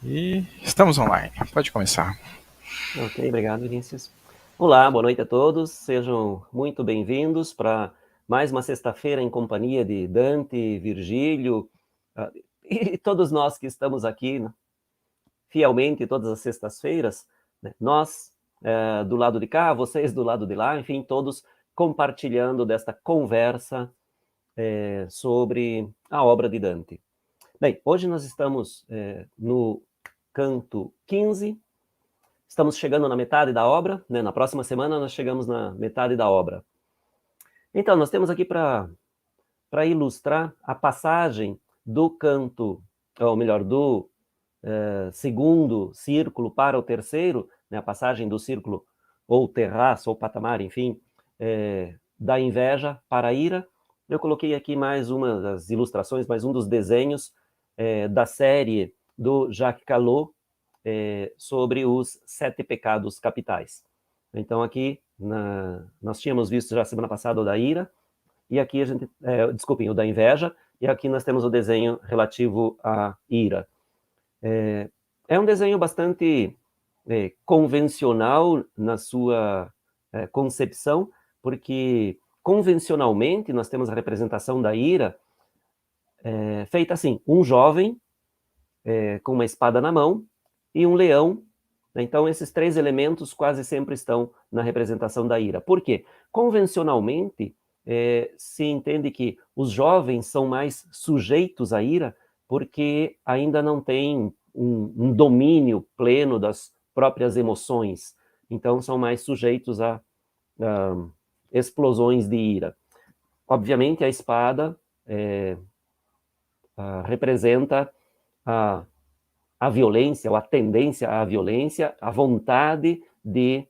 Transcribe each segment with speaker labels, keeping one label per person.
Speaker 1: E estamos online, pode começar.
Speaker 2: Ok, obrigado, Vinícius. Olá, boa noite a todos, sejam muito bem-vindos para mais uma sexta-feira em companhia de Dante, Virgílio, e todos nós que estamos aqui, né, fielmente todas as sextas-feiras, né, nós do lado de cá, vocês do lado de lá, enfim, todos compartilhando desta conversa sobre a obra de Dante. Bem, hoje nós estamos no canto 15. Estamos chegando na metade da obra, né? Na próxima semana nós chegamos na metade da obra. Então, nós temos aqui para ilustrar a passagem do canto, ou melhor, do segundo círculo para o terceiro, né? A passagem do círculo, ou terraço, ou patamar, enfim, da inveja para a ira. Eu coloquei aqui mais uma das ilustrações, mais um dos desenhos da série do Jacques Callot, sobre os 7 pecados capitais. Então, aqui, nós tínhamos visto já semana passada o da ira, e aqui a gente, desculpem, o da inveja, e aqui nós temos o desenho relativo à ira. É um desenho bastante convencional na sua concepção, porque convencionalmente nós temos a representação da ira feita assim, um jovem com uma espada na mão e um leão. Então, esses 3 elementos quase sempre estão na representação da ira. Por quê? Convencionalmente, se entende que os jovens são mais sujeitos à ira porque ainda não têm um domínio pleno das próprias emoções. Então, são mais sujeitos a explosões de ira. Obviamente, a espada representa a violência, ou a tendência à violência, a vontade de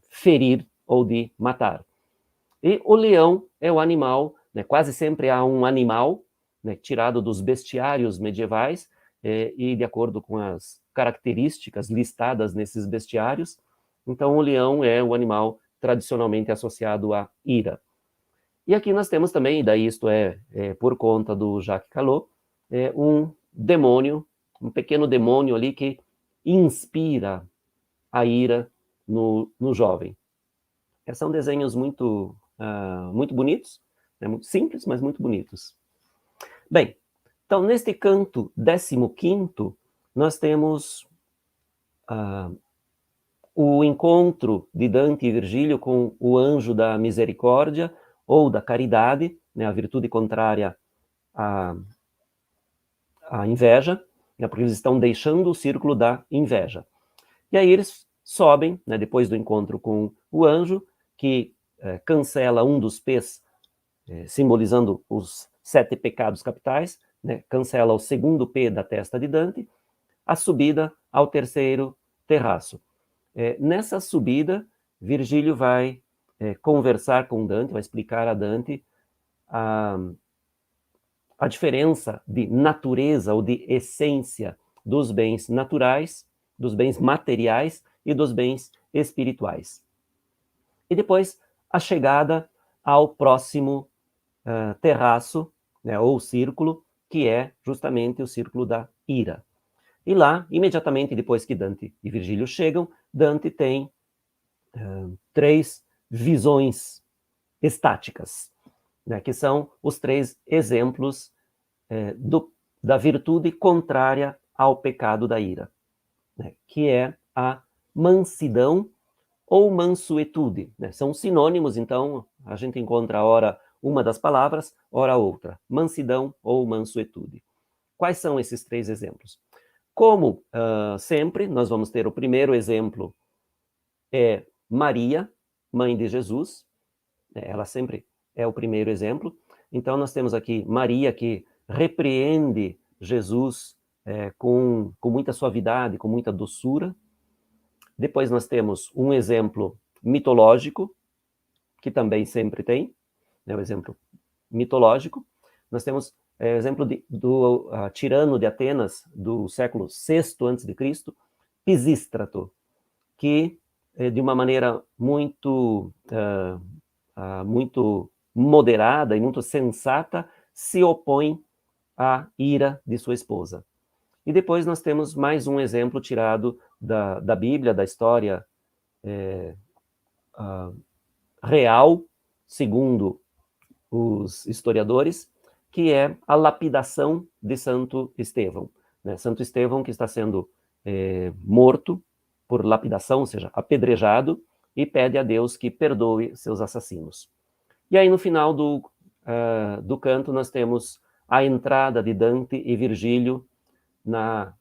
Speaker 2: ferir ou de matar. E o leão é o animal, né, quase sempre há um animal, né, tirado dos bestiários medievais, e de acordo com as características listadas nesses bestiários, então o leão é o animal tradicionalmente associado à ira. E aqui nós temos também, e daí isto por conta do Jacques Callot, um demônio, um pequeno demônio ali que inspira a ira no jovem. São desenhos muito, muito bonitos, né, muito simples, mas muito bonitos. Bem, então neste canto 15º, nós temos o encontro de Dante e Virgílio com o anjo da misericórdia ou da caridade, né, a virtude contrária à inveja, né, porque eles estão deixando o círculo da inveja. E aí eles sobem, né, depois do encontro com o anjo, que cancela um dos P's, simbolizando os 7 pecados capitais, né, cancela o segundo P da testa de Dante, a subida ao terceiro terraço. Nessa subida, Virgílio vai conversar com Dante, vai explicar a Dante a diferença de natureza ou de essência dos bens naturais, dos bens materiais e dos bens espirituais. E depois a chegada ao próximo terraço, né, ou círculo, que é justamente o círculo da ira. E lá, imediatamente depois que Dante e Virgílio chegam, Dante tem 3 visões estáticas, né, que são os 3 exemplos da virtude contrária ao pecado da ira, né, que é a mansidão ou mansuetude. Né? São sinônimos, então a gente encontra ora uma das palavras, ora outra. Mansidão ou mansuetude. Quais são esses 3 exemplos? Como sempre, nós vamos ter o primeiro exemplo, é Maria, mãe de Jesus. Ela sempre é o primeiro exemplo. Então, nós temos aqui Maria, que repreende Jesus com muita suavidade, com muita doçura. Depois nós temos um exemplo mitológico, que também sempre tem, né, o exemplo mitológico. Nós temos o exemplo do tirano de Atenas, do século VI a.C., Pisístrato, que, de uma maneira muito muito moderada e muito sensata, se opõe à ira de sua esposa. E depois nós temos mais um exemplo tirado da Bíblia, da história real, segundo os historiadores, que é a lapidação de Santo Estevão. Né? Santo Estevão que está sendo morto por lapidação, ou seja, apedrejado, e pede a Deus que perdoe seus assassinos. E aí no final do canto nós temos a entrada de Dante e Virgílio na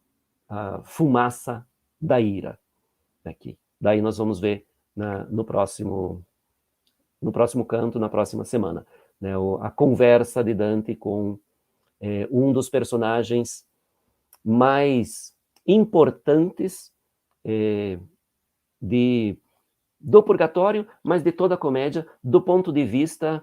Speaker 2: fumaça da ira. Aqui. Daí nós vamos ver no próximo canto, na próxima semana, né, a conversa de Dante com um dos personagens mais importantes do Purgatório, mas de toda a comédia, do ponto de vista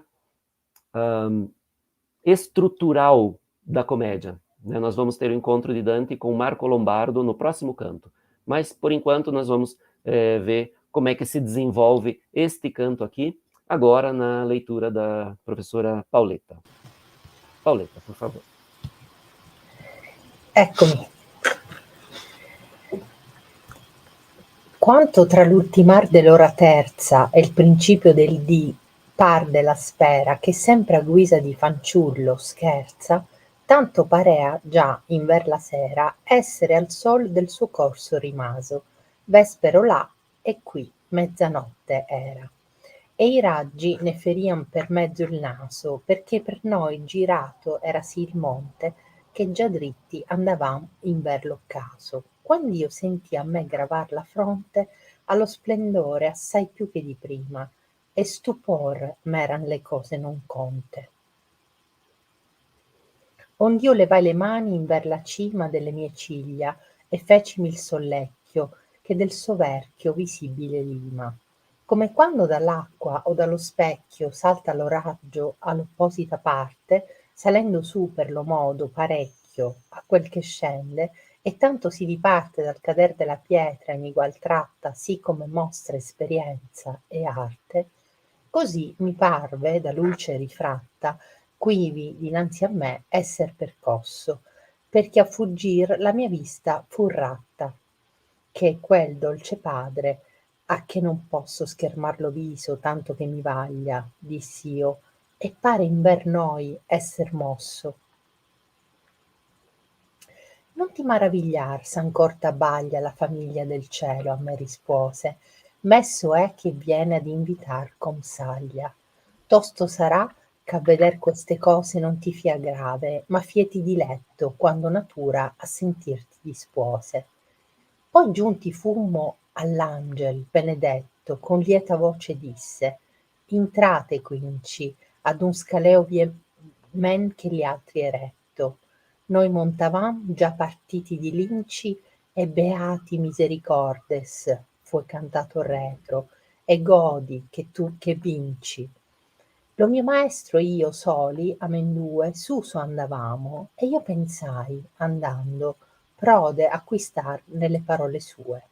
Speaker 2: estrutural da comédia. Né? Nós vamos ter o encontro de Dante com Marco Lombardo no próximo canto. Mas, por enquanto, nós vamos ver como é que se desenvolve este canto aqui, agora na leitura da professora Paoletta. Paoletta, por favor.
Speaker 3: Eccomi. Quanto tra l'ultimar dell'ora terza e il principio del dì par della spera che sempre a guisa di fanciullo scherza, tanto parea già in ver la sera essere al sol del suo corso rimaso, vespero là e qui mezzanotte era. E i raggi ne ferian per mezzo il naso, perché per noi girato era sì il monte, che già dritti andavam in ver l'occaso. Quand'io sentì a me gravar la fronte allo splendore assai più che di prima, e stupor m'eran le cose non conte. Ond'io levai le mani in ver la cima delle mie ciglia e fecimi il sollecchio che del soverchio visibile lima. Come quando dall'acqua o dallo specchio salta lo raggio all'opposita parte, salendo su per lo modo parecchio a quel che scende, e tanto si diparte dal cader della pietra in igual tratta, sì come mostra esperienza e arte, così mi parve da luce rifratta, quivi dinanzi a me esser percosso, perché a fuggir la mia vista fu ratta, che quel dolce padre, a che non posso schermar lo viso tanto che mi vaglia, diss'io, e pare inver noi esser mosso. Non ti maravigliar s'ancor t'abbaglia la famiglia del cielo, a me rispose, messo è che viene ad invitar comsaglia. Tosto sarà ch'a veder queste cose non ti fia grave, ma fieti diletto quando natura a sentirti dispuose. Poi giunti fummo all'angel benedetto, con lieta voce disse, intrate quinci ad un scaleo men che gli altri eretto. Noi montavam già partiti di linci e beati misericordes, fu cantato retro, e godi che tu che vinci. Lo mio maestro e io soli, amendue, su andavamo, e io pensai, andando, prode acquistar nelle parole sue.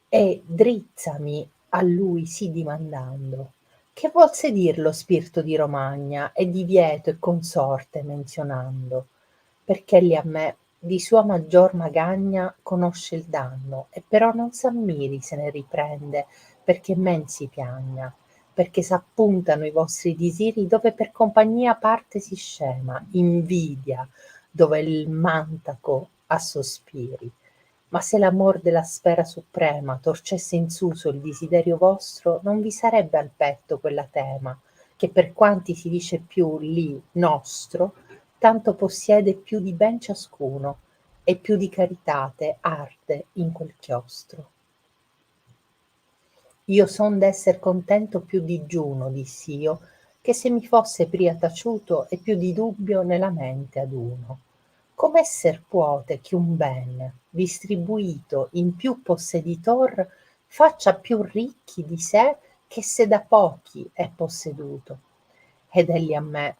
Speaker 3: E drizzami a lui sì dimandando, che volse dir lo spirito di Romagna e di Vieto e consorte menzionando, perch'egli a me di sua maggior magagna conosce il danno, e però non s'ammiri se ne riprende, perché men si piagna, perché s'appuntano i vostri disiri dove per compagnia parte si scema, invidia, dove il mantaco a sospiri. Ma se l'amor della sfera suprema torcesse in suso il desiderio vostro, non vi sarebbe al petto quella tema, che per quanti si dice più lì nostro, tanto possiede più di ben ciascuno, e più di caritate arde in quel chiostro. Io son d'esser contento più di giuno, diss'io, che se mi fosse pria taciuto, e più di dubbio nella mente ad uno. Come esser puote che un ben, distribuito in più posseditor, faccia più ricchi di sé che se da pochi è posseduto? Ed egli a me,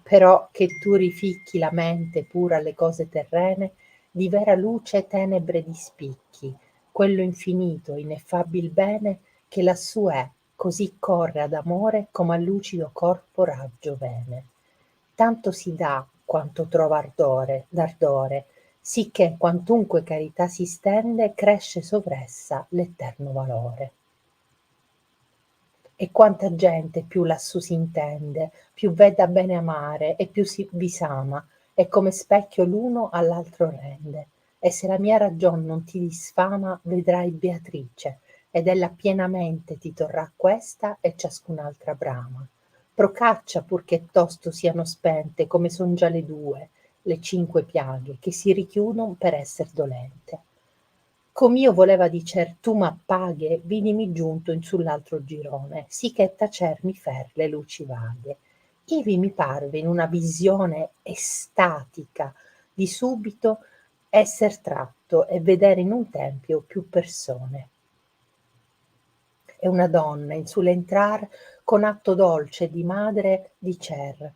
Speaker 3: però che tu rificchi la mente pura alle cose terrene, di vera luce e tenebre di spicchi, quello infinito, ineffabil bene, che lassù è, così corre ad amore come al lucido corpo raggio vene. Tanto si dà quanto trova d'ardore, sicché quantunque carità si stende, cresce sovressa l'eterno valore. E quanta gente più lassù s'intende, più v'è da bene amare, e più vi s'ama, e come specchio l'uno all'altro rende. E se la mia ragion non ti disfama, vedrai Beatrice, ed ella pienamente ti torrà questa e ciascun'altra brama. Procaccia pur che tosto siano spente, come son già le 5 piaghe, che si richiudon per esser dolente. Com'io voleva dicer tu m'appaghe, vidimi giunto in sull'altro girone, sì che tacer mi fer le luci vaghe. Ivi mi parve in una visione estatica di subito esser tratto e vedere in un tempio più persone. E una donna in sull'entrar con atto dolce di madre dicer: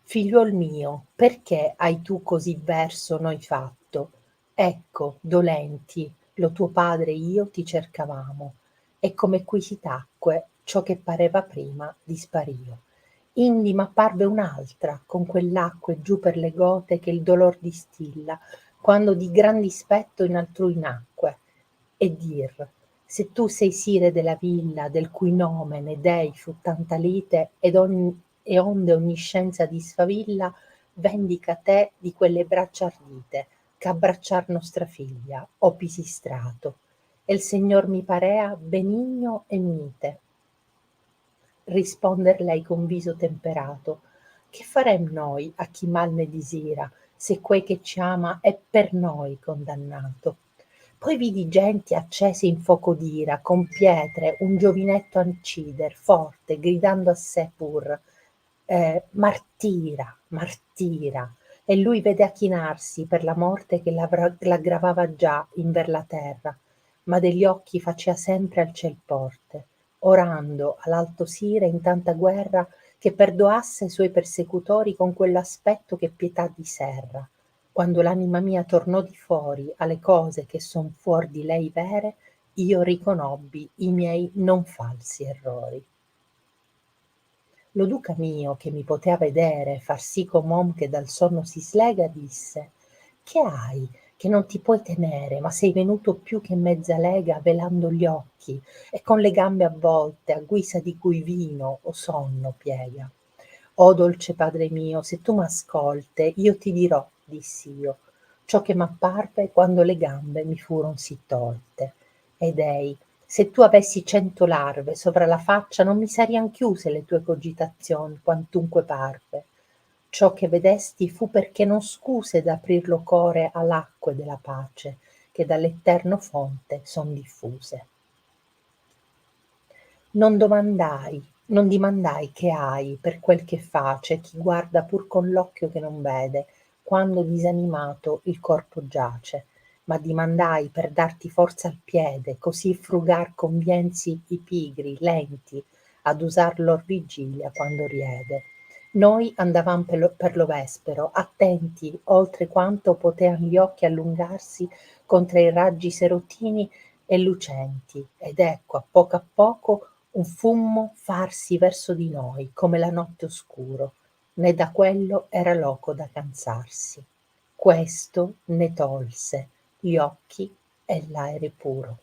Speaker 3: Figliuol mio, perché hai tu così verso noi fatto? Ecco, dolenti, lo tuo padre e io ti cercavamo, e come qui si tacque, ciò che pareva prima dispario. Indi m'apparve un'altra, con quell'acque giù per le gote che il dolor distilla, quando di gran dispetto in altrui nacque, e dir: se tu sei sire della villa, del cui nome ne dei fu tanta lite, e onde ogni scienza disfavilla, vendica te di quelle braccia ardite, ch'abbracciar nostra figlia, o Pisistrato. E il Segnor mi parea benigno e mite. Risponder lei con viso temperato: che farem noi a chi mal ne disira, se quei che ci ama è per noi condannato? Poi vidi genti accese in foco d'ira, con pietre, un giovinetto ancider, forte, gridando a sé pur: martira, martira! E lui vede acchinarsi per la morte che l'aggravava già inver la terra, ma degli occhi facea sempre al ciel porte, orando all'alto sire in tanta guerra, che perdoasse i suoi persecutori con quell'aspetto che pietà diserra. Quando l'anima mia tornò di fuori alle cose che son fuor di lei vere, io riconobbi i miei non falsi errori. Lo duca mio, che mi potea vedere far sì com'om che dal sonno si slega, disse: che hai, che non ti puoi tenere, ma sei venuto più che mezza lega velando gli occhi, e con le gambe avvolte, a guisa di cui vino o sonno piega. Oh dolce padre mio, se tu m'ascolte, io ti dirò, diss'io, ciò che m'apparve quando le gambe mi furon sì tolte. Ed ei: se tu avessi 100 larve sovra la faccia, non mi sarian chiuse le tue cogitazioni, quantunque parve. Ciò che vedesti fu perché non scuse d'aprir lo core all'acque della pace, che dall'eterno fonte son diffuse. Non dimandai che hai per quel che face chi guarda pur con l'occhio che non vede, quando disanimato il corpo giace, ma dimandai per darti forza al piede, così frugar convienzi i pigri, lenti, ad usar lor vigilia quando riede. Noi andavam per lo vespero, attenti oltre quanto potean gli occhi allungarsi contra i raggi serotini e lucenti, ed ecco a poco un fumo farsi verso di noi, come la notte oscuro, né da quello era loco da cansarsi. Questo ne tolse gli occhi e l'aere puro.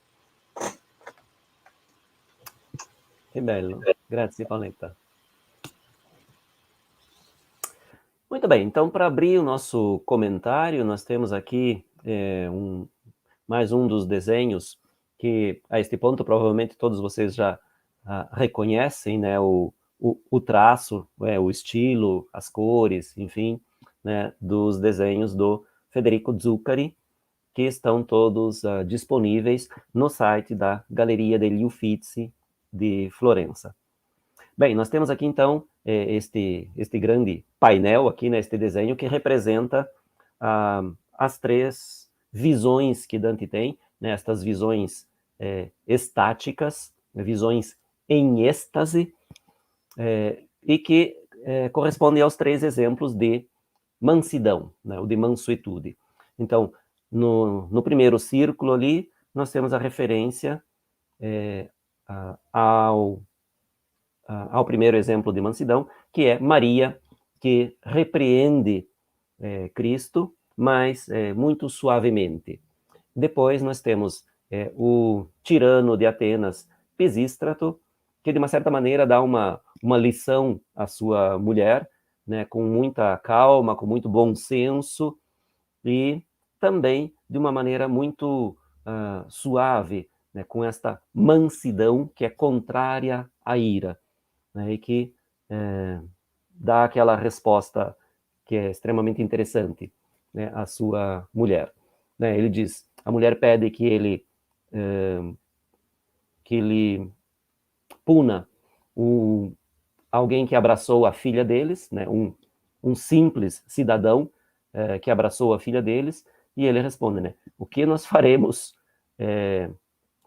Speaker 2: Che bello, grazie Pauletta. Muito bem, então para abrir o nosso comentário, nós temos aqui mais um dos desenhos que, a este ponto, provavelmente todos vocês já reconhecem, né, o traço, o estilo, as cores, enfim, né, dos desenhos do Federico Zuccari, que estão todos disponíveis no site da Galeria degli Uffizi de Florença. Bem, nós temos aqui então este grande painel aqui, né, este desenho que representa as três visões que Dante tem, né, estas visões estáticas, visões em êxtase, e que correspondem aos três exemplos de mansidão, né, ou de mansuetude. Então, no primeiro círculo ali, nós temos a referência ao ao primeiro exemplo de mansidão, que é Maria, que repreende Cristo, mas muito suavemente. Depois nós temos o tirano de Atenas, Pisístrato, que de uma certa maneira dá uma lição à sua mulher, né, com muita calma, com muito bom senso, e também de uma maneira muito suave, né, com esta mansidão que é contrária à ira, né, e que dá aquela resposta que é extremamente interessante, né, à sua mulher. Né, ele diz, a mulher pede que ele puna alguém que abraçou a filha deles, né, um simples cidadão que abraçou a filha deles, e ele responde, né, o que nós faremos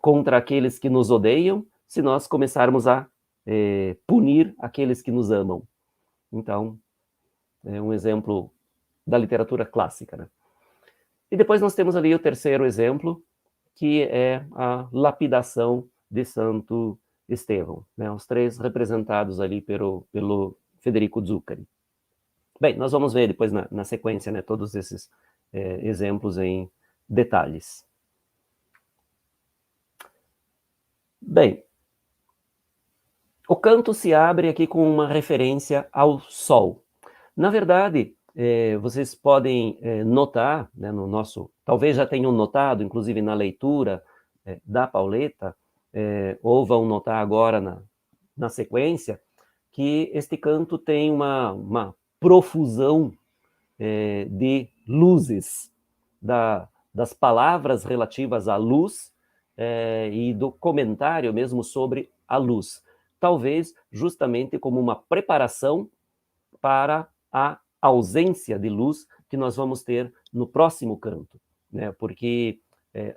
Speaker 2: contra aqueles que nos odeiam se nós começarmos a punir aqueles que nos amam? Então, é um exemplo da literatura clássica, né? E depois nós temos ali o terceiro exemplo, que é a lapidação de Santo Estevão, né? Os três representados ali pelo Federico Zuccari. Bem, nós vamos ver depois na sequência, né, todos esses exemplos em detalhes. Bem, o canto se abre aqui com uma referência ao sol. Na verdade, vocês podem notar, né, no nosso, talvez já tenham notado, inclusive na leitura da Pauleta, ou vão notar agora na sequência, que este canto tem uma profusão de luzes, das palavras relativas à luz e do comentário mesmo sobre a luz. Talvez justamente como uma preparação para a ausência de luz que nós vamos ter no próximo canto, né? Porque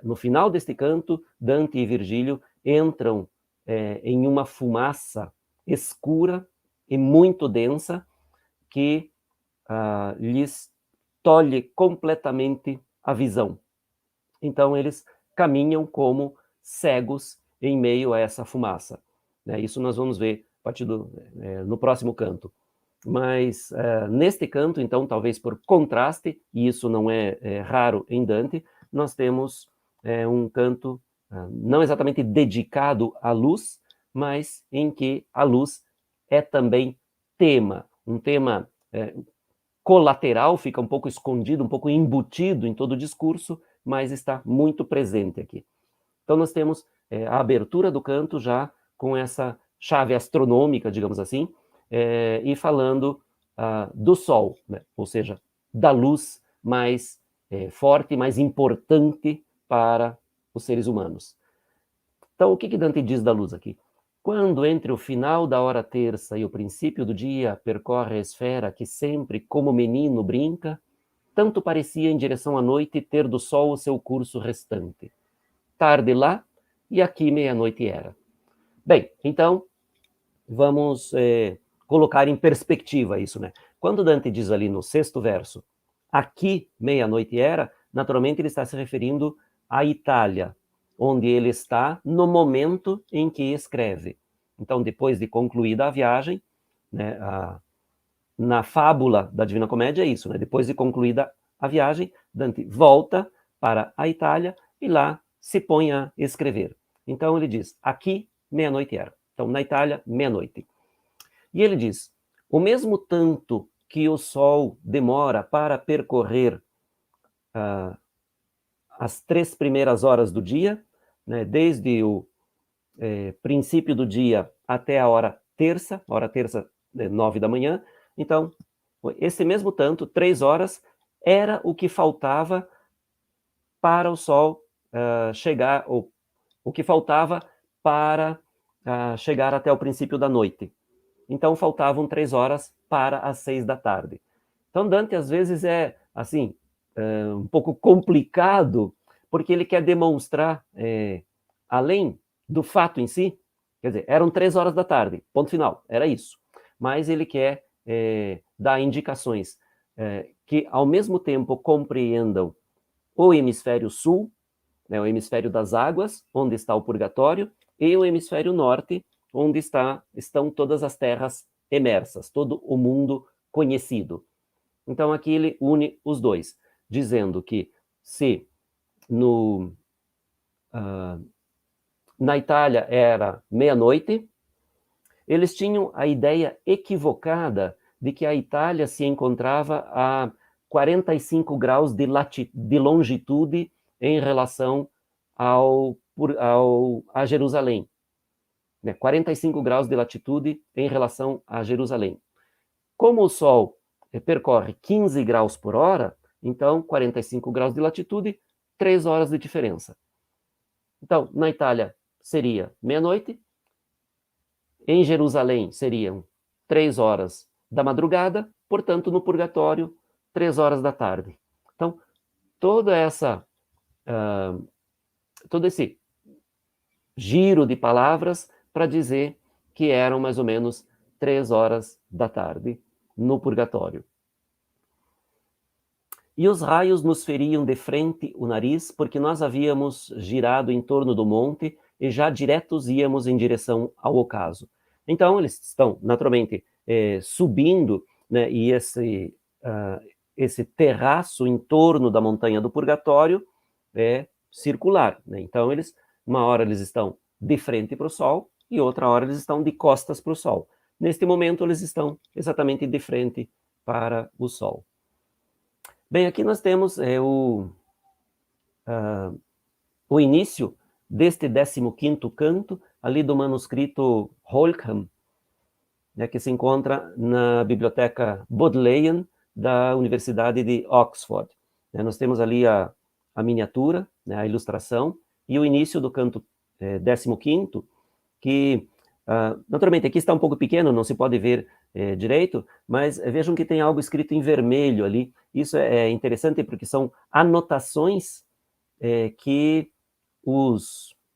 Speaker 2: no final deste canto, Dante e Virgílio entram em uma fumaça escura e muito densa que lhes tolhe completamente a visão. Então, eles caminham como cegos em meio a essa fumaça, né? Isso nós vamos ver a partir no próximo canto. Mas neste canto, então, talvez por contraste, e isso não é raro em Dante, nós temos um canto não exatamente dedicado à luz, mas em que a luz é também tema, um tema colateral, fica um pouco escondido, um pouco embutido em todo o discurso, mas está muito presente aqui. Então nós temos a abertura do canto já com essa chave astronômica, digamos assim, e falando do sol, né? Ou seja, da luz mais forte, mais importante para os seres humanos. Então, o que Dante diz da luz aqui? Quando entre o final da hora terça e o princípio do dia percorre a esfera que sempre, como menino, brinca, tanto parecia em direção à noite ter do sol o seu curso restante. Tarde lá, e aqui meia-noite era. Bem, então, vamos colocar em perspectiva isso, né? Quando Dante diz ali no sexto verso, aqui meia-noite era, naturalmente ele está se referindo à Itália, onde ele está no momento em que escreve. Então, depois de concluída a viagem, né, na fábula da Divina Comédia é isso, né? Depois de concluída a viagem, Dante volta para a Itália e lá se põe a escrever. Então ele diz, aqui meia-noite era. Então, na Itália, meia-noite. E ele diz, o mesmo tanto que o sol demora para percorrer as 3 primeiras horas do dia, né, desde o princípio do dia até a hora terça 9 da manhã. Então, esse mesmo tanto, 3 horas, era o que faltava para o sol chegar, ou o que faltava para chegar até o princípio da noite. Então, faltavam 3 horas para as 6 da tarde. Então, Dante, às vezes, é, assim, um pouco complicado, porque ele quer demonstrar, além do fato em si, quer dizer, eram 3 horas da tarde, ponto final, era isso. Mas ele quer dar indicações que, ao mesmo tempo, compreendam o hemisfério sul, né, o hemisfério das águas, onde está o purgatório, e o hemisfério norte, onde estão todas as terras emersas, todo o mundo conhecido. Então aqui ele une os dois, dizendo que se na Itália era meia-noite, eles tinham a ideia equivocada de que a Itália se encontrava a 45 graus de longitude em relação a Jerusalém. 45 graus de latitude em relação a Jerusalém. Como o Sol percorre 15 graus por hora, então 45 graus de latitude, 3 horas de diferença. Então, na Itália seria meia-noite, em Jerusalém seriam 3 horas da madrugada, portanto, no purgatório, 3 horas da tarde. Então, todo esse giro de palavras para dizer que eram mais ou menos 3 horas da tarde no purgatório. E os raios nos feriam de frente o nariz, porque nós havíamos girado em torno do monte e já diretos íamos em direção ao ocaso. Então, eles estão, naturalmente, subindo, né, e esse terraço em torno da montanha do purgatório é circular. Né? Então, uma hora eles estão de frente para o Sol e outra hora eles estão de costas para o Sol. Neste momento, eles estão exatamente de frente para o Sol. Bem, aqui nós temos o início deste 15º canto, ali do manuscrito Holkham, né, que se encontra na biblioteca Bodleian da Universidade de Oxford. Nós temos ali a miniatura, né, a ilustração, e o início do canto 15º, que, naturalmente, aqui está um pouco pequeno, não se pode ver direito, mas vejam que tem algo escrito em vermelho ali. Isso é interessante porque são anotações que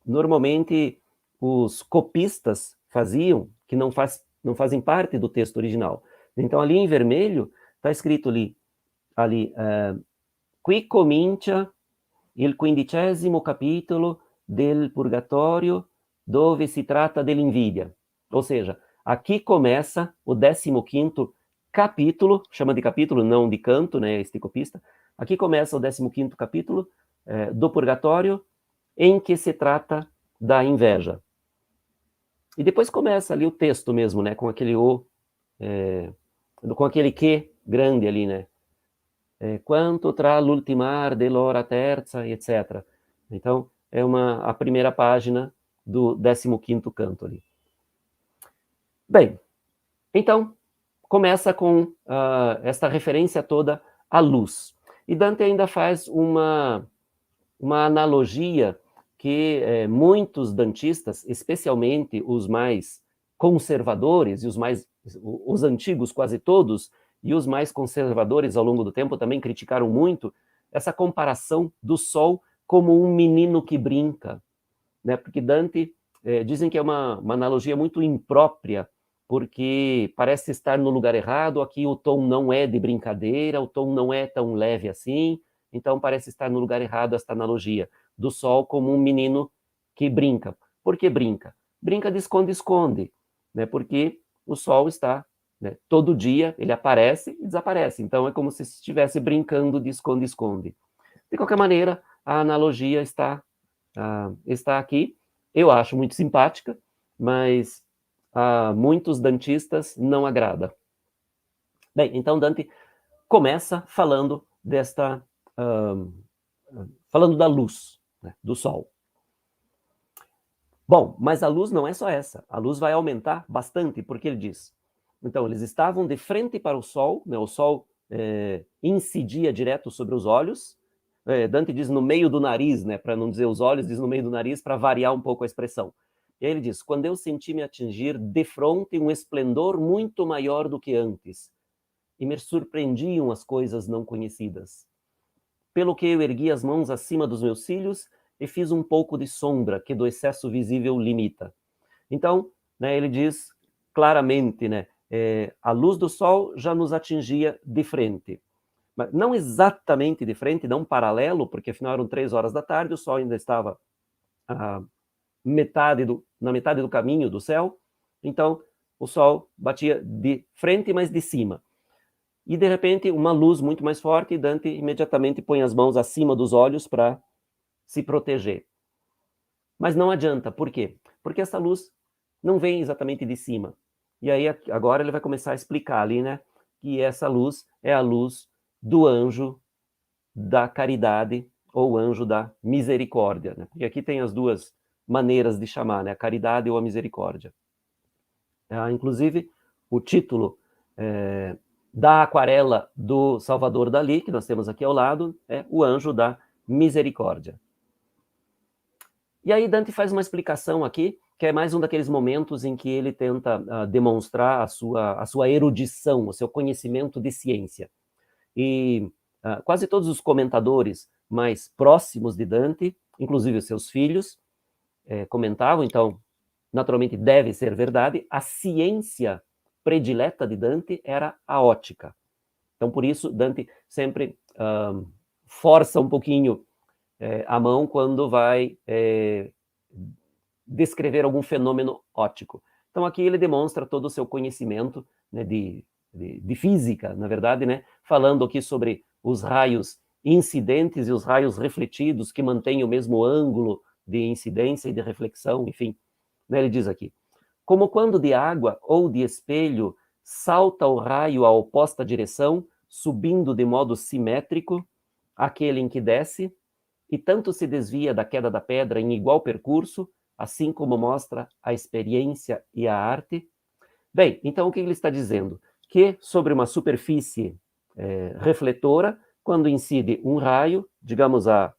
Speaker 2: normalmente os copistas faziam, que não fazem parte do texto original. Então, ali em vermelho, está escrito ali qui comincia il 15º capitolo del Purgatorio, dove si tratta dell'invidia. Ou seja, aqui começa o 15º capítulo, chama de capítulo, não de canto, né, este copista. Aqui começa o 15º capítulo do Purgatório, em que se trata da inveja. E depois começa ali o texto mesmo, né, com aquele com aquele que grande ali, né? Quanto tra l'ultimar dell'ora terza, etc. Então, é a primeira página do 15º canto ali. Bem, então, começa com esta referência toda à luz. E Dante ainda faz uma analogia que muitos dantistas, especialmente os mais conservadores, e os antigos quase todos, e os mais conservadores ao longo do tempo também criticaram muito essa comparação do Sol como um menino que brinca, né? Porque Dante, dizem que é uma analogia muito imprópria, porque parece estar no lugar errado, aqui o tom não é de brincadeira, o tom não é tão leve assim, então parece estar no lugar errado esta analogia do Sol como um menino que brinca. Por que brinca? Brinca de esconde-esconde, né? Porque o Sol está, né, todo dia, ele aparece e desaparece, então é como se estivesse brincando de esconde-esconde. De qualquer maneira, a analogia está aqui, eu acho muito simpática, mas a muitos dantistas não agrada. Bem, então Dante começa falando falando da luz, né, do Sol. Bom, mas a luz não é só essa. A luz vai aumentar bastante, porque ele diz. Então, eles estavam de frente para o Sol, né, o Sol incidia direto sobre os olhos. Dante diz no meio do nariz, né, para não dizer os olhos, diz no meio do nariz, para variar um pouco a expressão. E aí ele diz, quando eu senti me atingir de fronte um esplendor muito maior do que antes, e me surpreendiam as coisas não conhecidas. Pelo que eu ergui as mãos acima dos meus cílios e fiz um pouco de sombra que do excesso visível limita. Então, né, ele diz claramente, né, a luz do Sol já nos atingia de frente. Mas não exatamente de frente, não paralelo, porque afinal eram 3 horas da tarde, o Sol ainda estava na metade do caminho do céu, Então, o sol batia de frente, mas de cima. E, de repente, uma luz muito mais forte, e Dante imediatamente põe as mãos acima dos olhos para se proteger. Mas não adianta, por quê? Porque essa luz não vem exatamente de cima. E aí, agora ele vai começar a explicar ali, né, que essa luz é a luz do anjo da caridade, ou anjo da misericórdia, né? Porque aqui tem as duas maneiras de chamar, né, a caridade ou a misericórdia. Inclusive, o título da aquarela do Salvador Dalí, que nós temos aqui ao lado, é O Anjo da Misericórdia. E aí Dante faz uma explicação aqui, que é mais um daqueles momentos em que ele tenta demonstrar a sua erudição, o seu conhecimento de ciência. E quase todos os comentadores mais próximos de Dante, inclusive os seus filhos, comentavam, então, naturalmente deve ser verdade, a ciência predileta de Dante era a ótica. Então, por isso, Dante sempre força um pouquinho a mão quando vai descrever algum fenômeno óptico. Então, aqui ele demonstra todo o seu conhecimento, né, de física, na verdade, né, falando aqui sobre os raios incidentes e os raios refletidos que mantêm o mesmo ângulo de incidência e de reflexão, enfim. Né, ele diz aqui, como quando de água ou de espelho salta o raio à oposta direção, subindo de modo simétrico, aquele em que desce, e tanto se desvia da queda da pedra em igual percurso, assim como mostra a experiência e a arte. Bem, então o que ele está dizendo? Que sobre uma superfície refletora, quando incide um raio, digamos a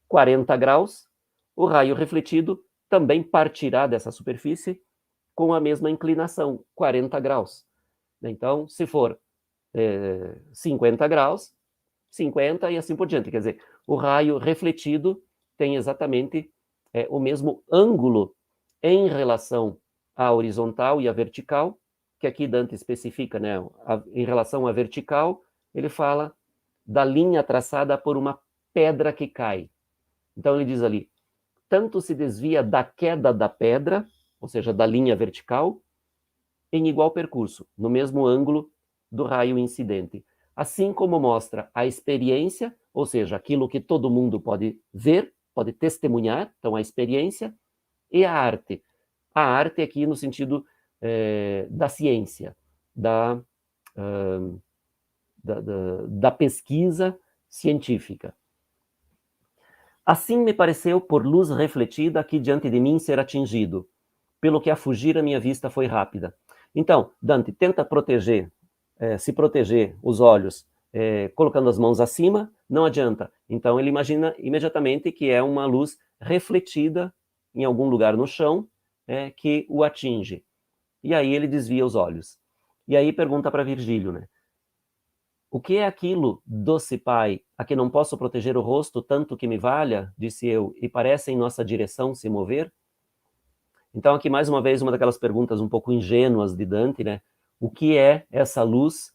Speaker 2: 40 graus, o raio refletido também partirá dessa superfície com a mesma inclinação, 40 graus. Então, se for 50 graus, 50 e assim por diante. Quer dizer, o raio refletido tem exatamente o mesmo ângulo em relação à horizontal e à vertical, que aqui Dante especifica, né? Em relação à vertical, ele fala da linha traçada por uma pedra que cai. Então ele diz ali, tanto se desvia da queda da pedra, ou seja, da linha vertical, em igual percurso, no mesmo ângulo do raio incidente. Assim como mostra a experiência, ou seja, aquilo que todo mundo pode ver, pode testemunhar, então a experiência, e a arte. A arte aqui no sentido da ciência, da pesquisa científica. Assim me pareceu, por luz refletida, aqui diante de mim ser atingido, pelo que a fugir a minha vista foi rápida. Então, Dante tenta se proteger os olhos, colocando as mãos acima, não adianta. Então ele imagina imediatamente que é uma luz refletida em algum lugar no chão, que o atinge. E aí ele desvia os olhos. E aí pergunta para Virgílio, né? O que é aquilo, doce pai, a que não posso proteger o rosto tanto que me valha, disse eu, e parece em nossa direção se mover? Então aqui mais uma vez uma daquelas perguntas um pouco ingênuas de Dante, né? O que é essa luz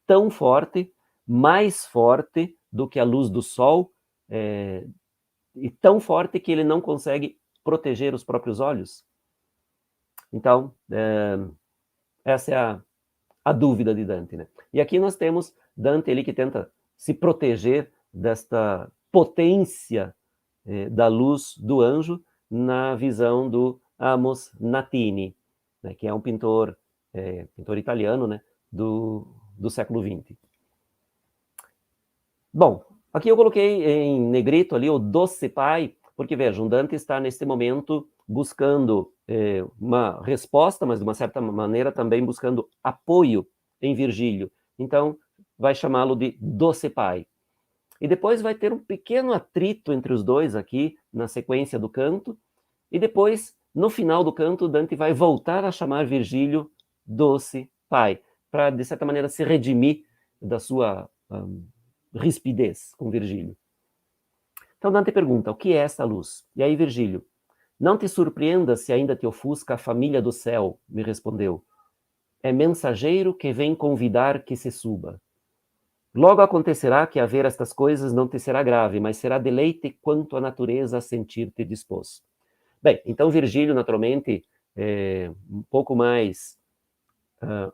Speaker 2: tão forte, mais forte do que a luz do sol, e tão forte que ele não consegue proteger os próprios olhos? Então, essa é a dúvida de Dante, né? E aqui nós temos Dante ali que tenta se proteger desta potência da luz do anjo na visão do Amos Natini, né, que é um pintor italiano, né, do século XX. Bom, aqui eu coloquei em negrito ali o doce pai, porque vejam, Dante está neste momento buscando uma resposta, mas de uma certa maneira também buscando apoio em Virgílio. Então, vai chamá-lo de doce pai. E depois vai ter um pequeno atrito entre os dois aqui, na sequência do canto, e depois, no final do canto, Dante vai voltar a chamar Virgílio doce pai, para, de certa maneira, se redimir da sua rispidez com Virgílio. Então Dante pergunta, o que é essa luz? E aí Virgílio, não te surpreendas se ainda te ofusca a família do céu, me respondeu. É mensageiro que vem convidar que se suba. Logo acontecerá que a ver estas coisas não te será grave, mas será deleite quanto a natureza a sentir-te dispôs. Bem, então Virgílio, naturalmente, um pouco mais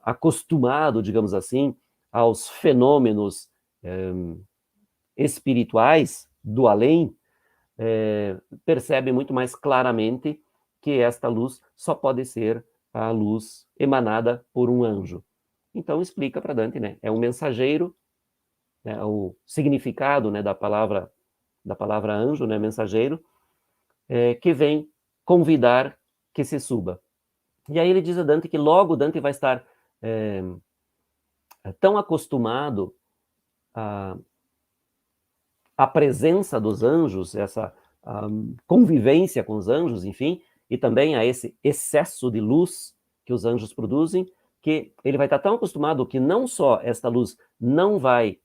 Speaker 2: acostumado, digamos assim, aos fenômenos espirituais do além, percebe muito mais claramente que esta luz só pode ser a luz emanada por um anjo. Então explica para Dante, né? É um mensageiro, né? O significado, né, da palavra anjo, né, mensageiro, que vem convidar que se suba. E aí ele diz a Dante que logo Dante vai estar tão acostumado à presença dos anjos, essa convivência com os anjos, enfim, e também a esse excesso de luz que os anjos produzem, que ele vai estar tão acostumado que não só esta luz não vai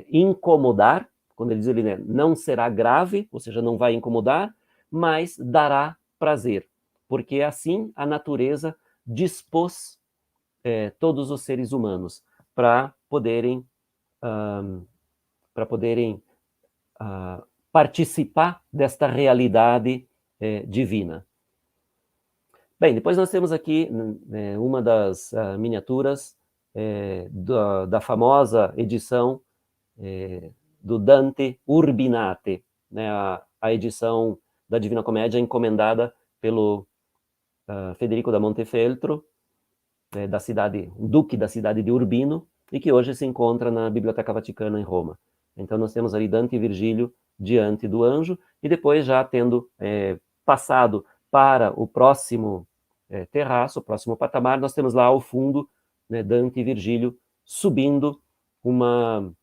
Speaker 2: incomodar, quando ele diz ali, né, não será grave, ou seja, não vai incomodar, mas dará prazer, porque assim a natureza dispôs todos os seres humanos para poderem participar desta realidade divina. Bem, depois nós temos aqui uma das miniaturas da famosa edição do Dante Urbinate, né, a edição da Divina Comédia encomendada pelo Federico da Montefeltro, duque da cidade de Urbino, e que hoje se encontra na Biblioteca Vaticana em Roma. Então nós temos ali Dante e Virgílio diante do anjo, e depois já tendo passado para o próximo terraço, o próximo patamar, nós temos lá ao fundo, né, Dante e Virgílio subindo uma...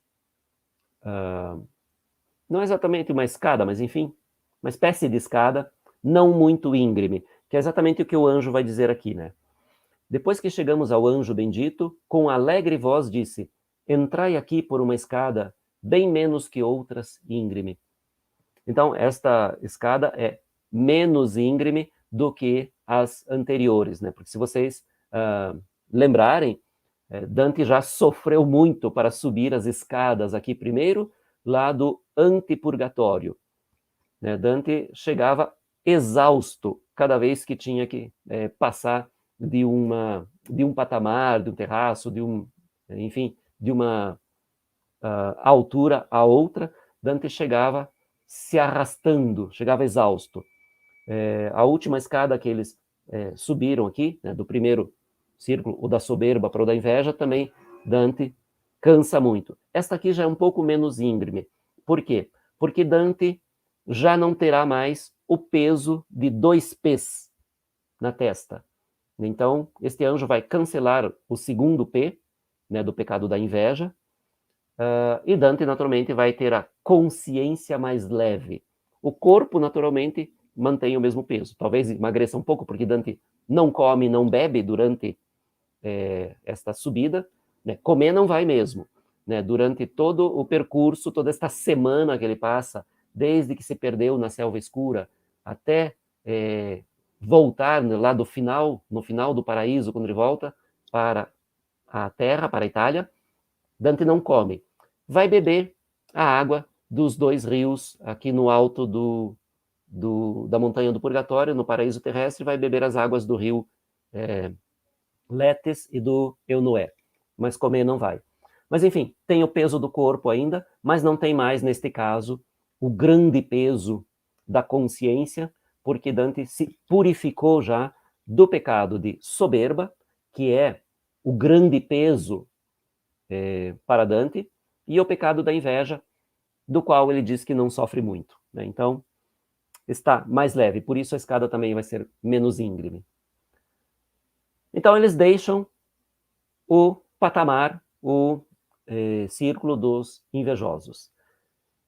Speaker 2: não é exatamente uma escada, mas enfim, uma espécie de escada, não muito íngreme, que é exatamente o que o anjo vai dizer aqui, né? Depois que chegamos ao anjo bendito, com alegre voz disse: entrai aqui por uma escada bem menos que outras íngreme. Então, esta escada é menos íngreme do que as anteriores, né? Porque se vocês lembrarem, Dante já sofreu muito para subir as escadas aqui primeiro, lá do antipurgatório, né? Dante chegava exausto cada vez que tinha que passar de um patamar, de um terraço, enfim, de uma altura a outra. Dante chegava se arrastando, chegava exausto. A última escada que eles subiram aqui, né, do primeiro círculo, o da soberba para o da inveja, também Dante cansa muito. Esta aqui já é um pouco menos íngreme. Por quê? Porque Dante já não terá mais o peso de 2 pés na testa. Então, este anjo vai cancelar o segundo P, né, do pecado da inveja, e Dante, naturalmente, vai ter a consciência mais leve. O corpo, naturalmente, mantém o mesmo peso. Talvez emagreça um pouco, porque Dante não come, não bebe durante esta subida, né? Comer não vai mesmo, né? Durante todo o percurso, toda esta semana que ele passa, desde que se perdeu na selva escura, até voltar lá no final do paraíso, quando ele volta para a terra, para a Itália, Dante não come. Vai beber a água dos 2 rios aqui no alto da montanha do Purgatório, no paraíso terrestre, vai beber as águas do rio Letes e do Eunoé, mas comer não vai. Mas enfim, tem o peso do corpo ainda, mas não tem mais, neste caso, o grande peso da consciência, porque Dante se purificou já do pecado de soberba, que é o grande peso para Dante, e o pecado da inveja, do qual ele diz que não sofre muito, né? Então, está mais leve, por isso a escada também vai ser menos íngreme. Então, eles deixam o patamar, o círculo dos invejosos.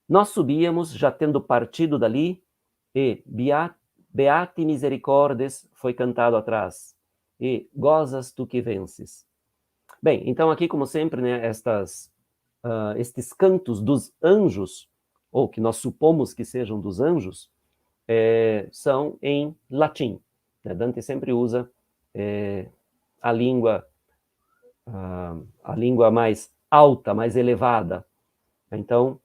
Speaker 2: Nós subíamos, já tendo partido dali, e Beati Misericordes foi cantado atrás, e gozas tu que vences. Bem, então aqui, como sempre, né, estes cantos dos anjos, ou que nós supomos que sejam dos anjos, são em latim, né? Dante sempre usa a língua mais alta, mais elevada. Então,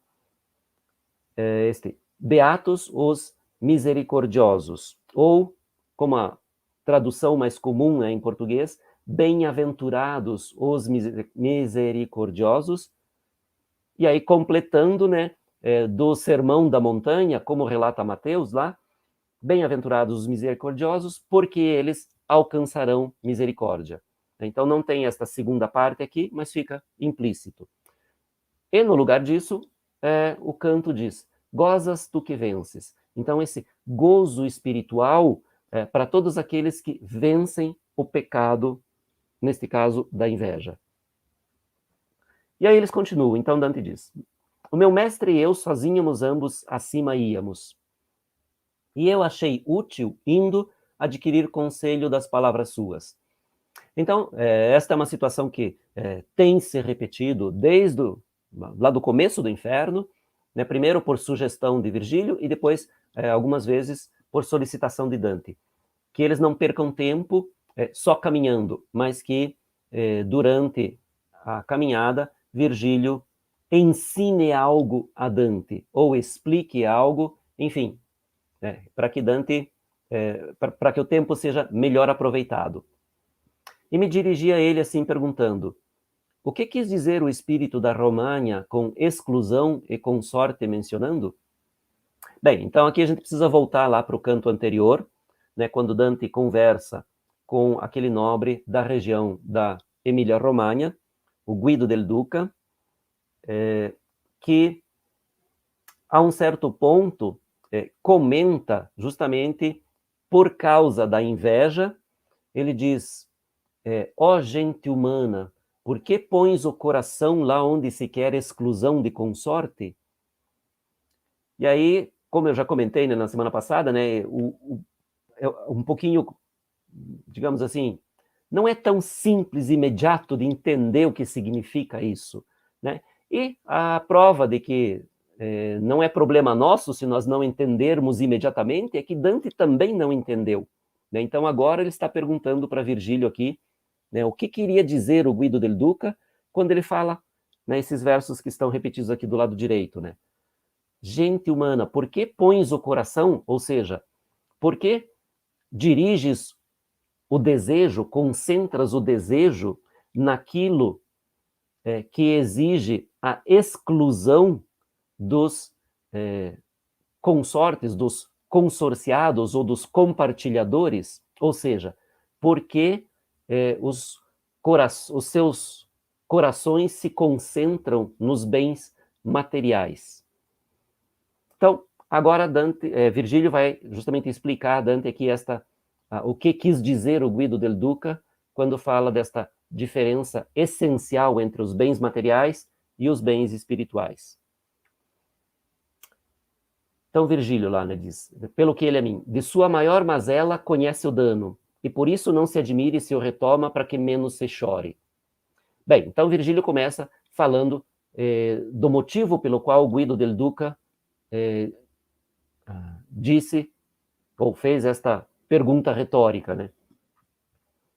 Speaker 2: Beatos os misericordiosos, ou, como tradução mais comum, né, em português, bem-aventurados os misericordiosos. E aí, completando, né, do Sermão da Montanha, como relata Mateus lá, bem-aventurados os misericordiosos, porque eles alcançarão misericórdia. Então, não tem esta segunda parte aqui, mas fica implícito. E, no lugar disso, o canto diz, gozas tu que vences. Então, esse gozo espiritual para todos aqueles que vencem o pecado, neste caso, da inveja. E aí eles continuam. Então, Dante diz, o meu mestre e eu sozinhos ambos acima íamos. E eu achei útil, indo, adquirir conselho das palavras suas. Então, esta é uma situação que tem se repetido desde lá do começo do inferno, né, primeiro por sugestão de Virgílio e depois, algumas vezes, por solicitação de Dante. Que eles não percam tempo só caminhando, mas que durante a caminhada, Virgílio ensine algo a Dante, ou explique algo, enfim, para que Dante, para que o tempo seja melhor aproveitado. E me dirigi a ele assim perguntando, o que quis dizer o espírito da Romagna com exclusão e consorte mencionando? Bem, então aqui a gente precisa voltar lá para o canto anterior, né, quando Dante conversa com aquele nobre da região da Emília-Romagna, o Guido del Duca, que a um certo ponto comenta justamente por causa da inveja, ele diz, ó gente humana, por que pões o coração lá onde se quer exclusão de consorte? E aí, como eu já comentei, né, na semana passada, né, um pouquinho, digamos assim, não é tão simples e imediato de entender o que significa isso, né? E a prova de que não é problema nosso se nós não entendermos imediatamente é que Dante também não entendeu, né? Então agora ele está perguntando para Virgílio aqui, né, o que queria dizer o Guido del Duca quando ele fala, né, esses versos que estão repetidos aqui do lado direito, né? Gente humana, por que pões o coração, ou seja, por que diriges o desejo, concentras o desejo naquilo que exige a exclusão dos consortes, dos consorciados ou dos compartilhadores, ou seja, porque os seus corações se concentram nos bens materiais. Então, agora Virgílio vai justamente explicar a Dante aqui o que quis dizer o Guido del Duca quando fala desta diferença essencial entre os bens materiais e os bens espirituais. Então, Virgílio lá, né, diz, pelo que ele a mim, de sua maior mazela conhece o dano, e por isso não se admire se o retoma para que menos se chore. Bem, então Virgílio começa falando do motivo pelo qual Guido del Duca disse, ou fez esta pergunta retórica, né?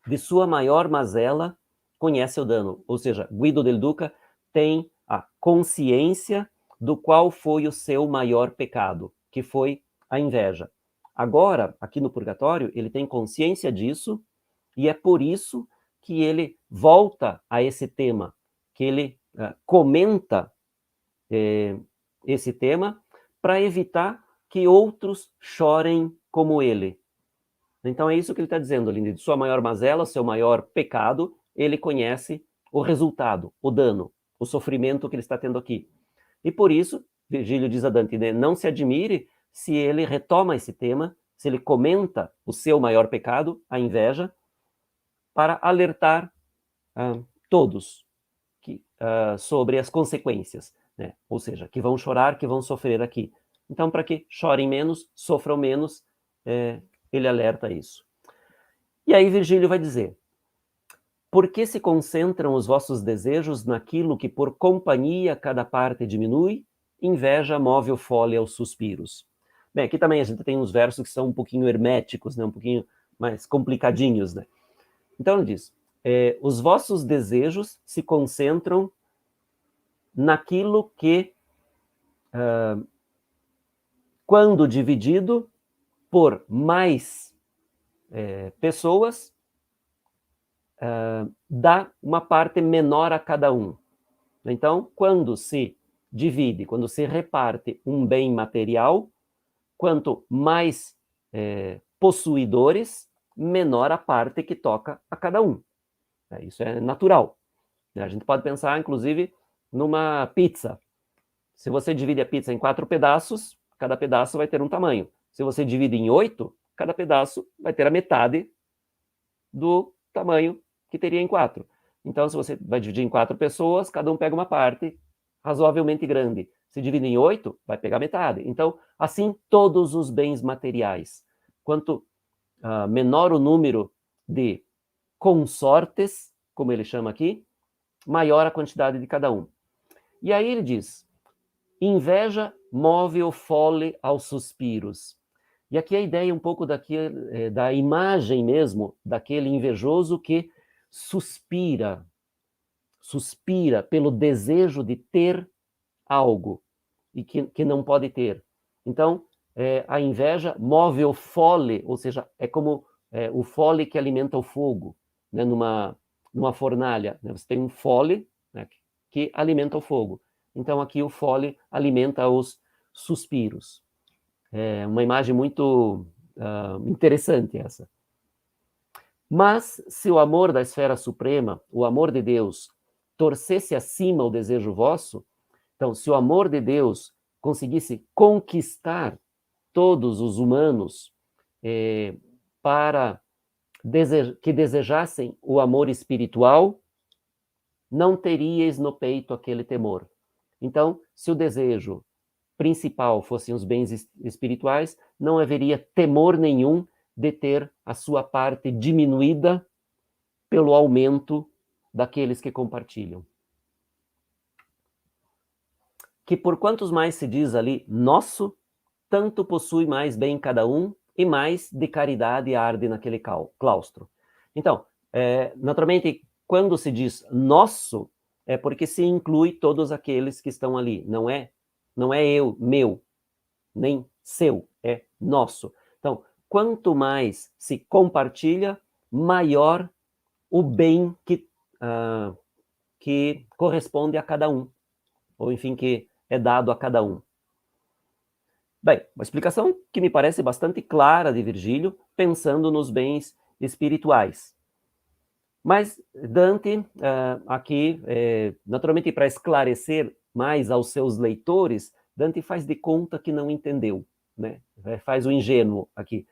Speaker 2: De sua maior mazela conhece o dano, ou seja, Guido del Duca tem a consciência do qual foi o seu maior pecado, que foi a inveja. Agora, aqui no Purgatório, ele tem consciência disso, e é por isso que ele volta a esse tema, que ele comenta esse tema, para evitar que outros chorem como ele. Então é isso que ele está dizendo, ali, de sua maior mazela, seu maior pecado, ele conhece o resultado, o dano, o sofrimento que ele está tendo aqui. E por isso, Virgílio diz a Dante, né, não se admire se ele retoma esse tema, se ele comenta o seu maior pecado, a inveja, para alertar todos sobre as consequências, né? Ou seja, que vão chorar, que vão sofrer aqui. Então, para que chorem menos, sofram menos, ele alerta isso. E aí Virgílio vai dizer, por que se concentram os vossos desejos naquilo que por companhia cada parte diminui? Inveja move o fole aos suspiros. Bem, aqui também a gente tem uns versos que são um pouquinho herméticos, né? Um pouquinho mais complicadinhos, né? Então ele diz, os vossos desejos se concentram naquilo que, quando dividido por mais pessoas, dá uma parte menor a cada um. Então, quando se divide, quando se reparte um bem material, quanto mais possuidores, menor a parte que toca a cada um. Isso é natural. A gente pode pensar, inclusive, numa pizza. Se você divide a pizza em 4 pedaços, cada pedaço vai ter um tamanho. Se você divide em 8, cada pedaço vai ter a metade do tamanho que teria em 4. Então, se você vai dividir em 4 pessoas, cada um pega uma parte razoavelmente grande. Se divide em 8, vai pegar metade. Então, assim, todos os bens materiais. Quanto menor o número de consortes, como ele chama aqui, maior a quantidade de cada um. E aí ele diz, inveja move o fole aos suspiros. E aqui a ideia um pouco da imagem mesmo, daquele invejoso que suspira pelo desejo de ter algo e que não pode ter. Então, a inveja move o fole, ou seja, é como o fole que alimenta o fogo, né, numa fornalha. Né, você tem um fole, né, que alimenta o fogo. Então, aqui o fole alimenta os suspiros. É uma imagem muito interessante essa. Mas, se o amor da esfera suprema, o amor de Deus, torcesse acima o desejo vosso, então, se o amor de Deus conseguisse conquistar todos os humanos para que desejassem o amor espiritual, não teríeis no peito aquele temor. Então, se o desejo principal fossem os bens espirituais, não haveria temor nenhum de ter a sua parte diminuída pelo aumento daqueles que compartilham. Que por quantos mais se diz ali nosso, tanto possui mais bem cada um e mais de caridade arde naquele claustro. Então, naturalmente, quando se diz nosso, é porque se inclui todos aqueles que estão ali. Não é eu, meu, nem seu, é nosso. Então, quanto mais se compartilha, maior o bem que corresponde a cada um, ou enfim, que é dado a cada um. Bem, uma explicação que me parece bastante clara de Virgílio, pensando nos bens espirituais. Mas Dante, aqui, naturalmente para esclarecer mais aos seus leitores, Dante faz de conta que não entendeu, né? Faz o ingênuo aqui.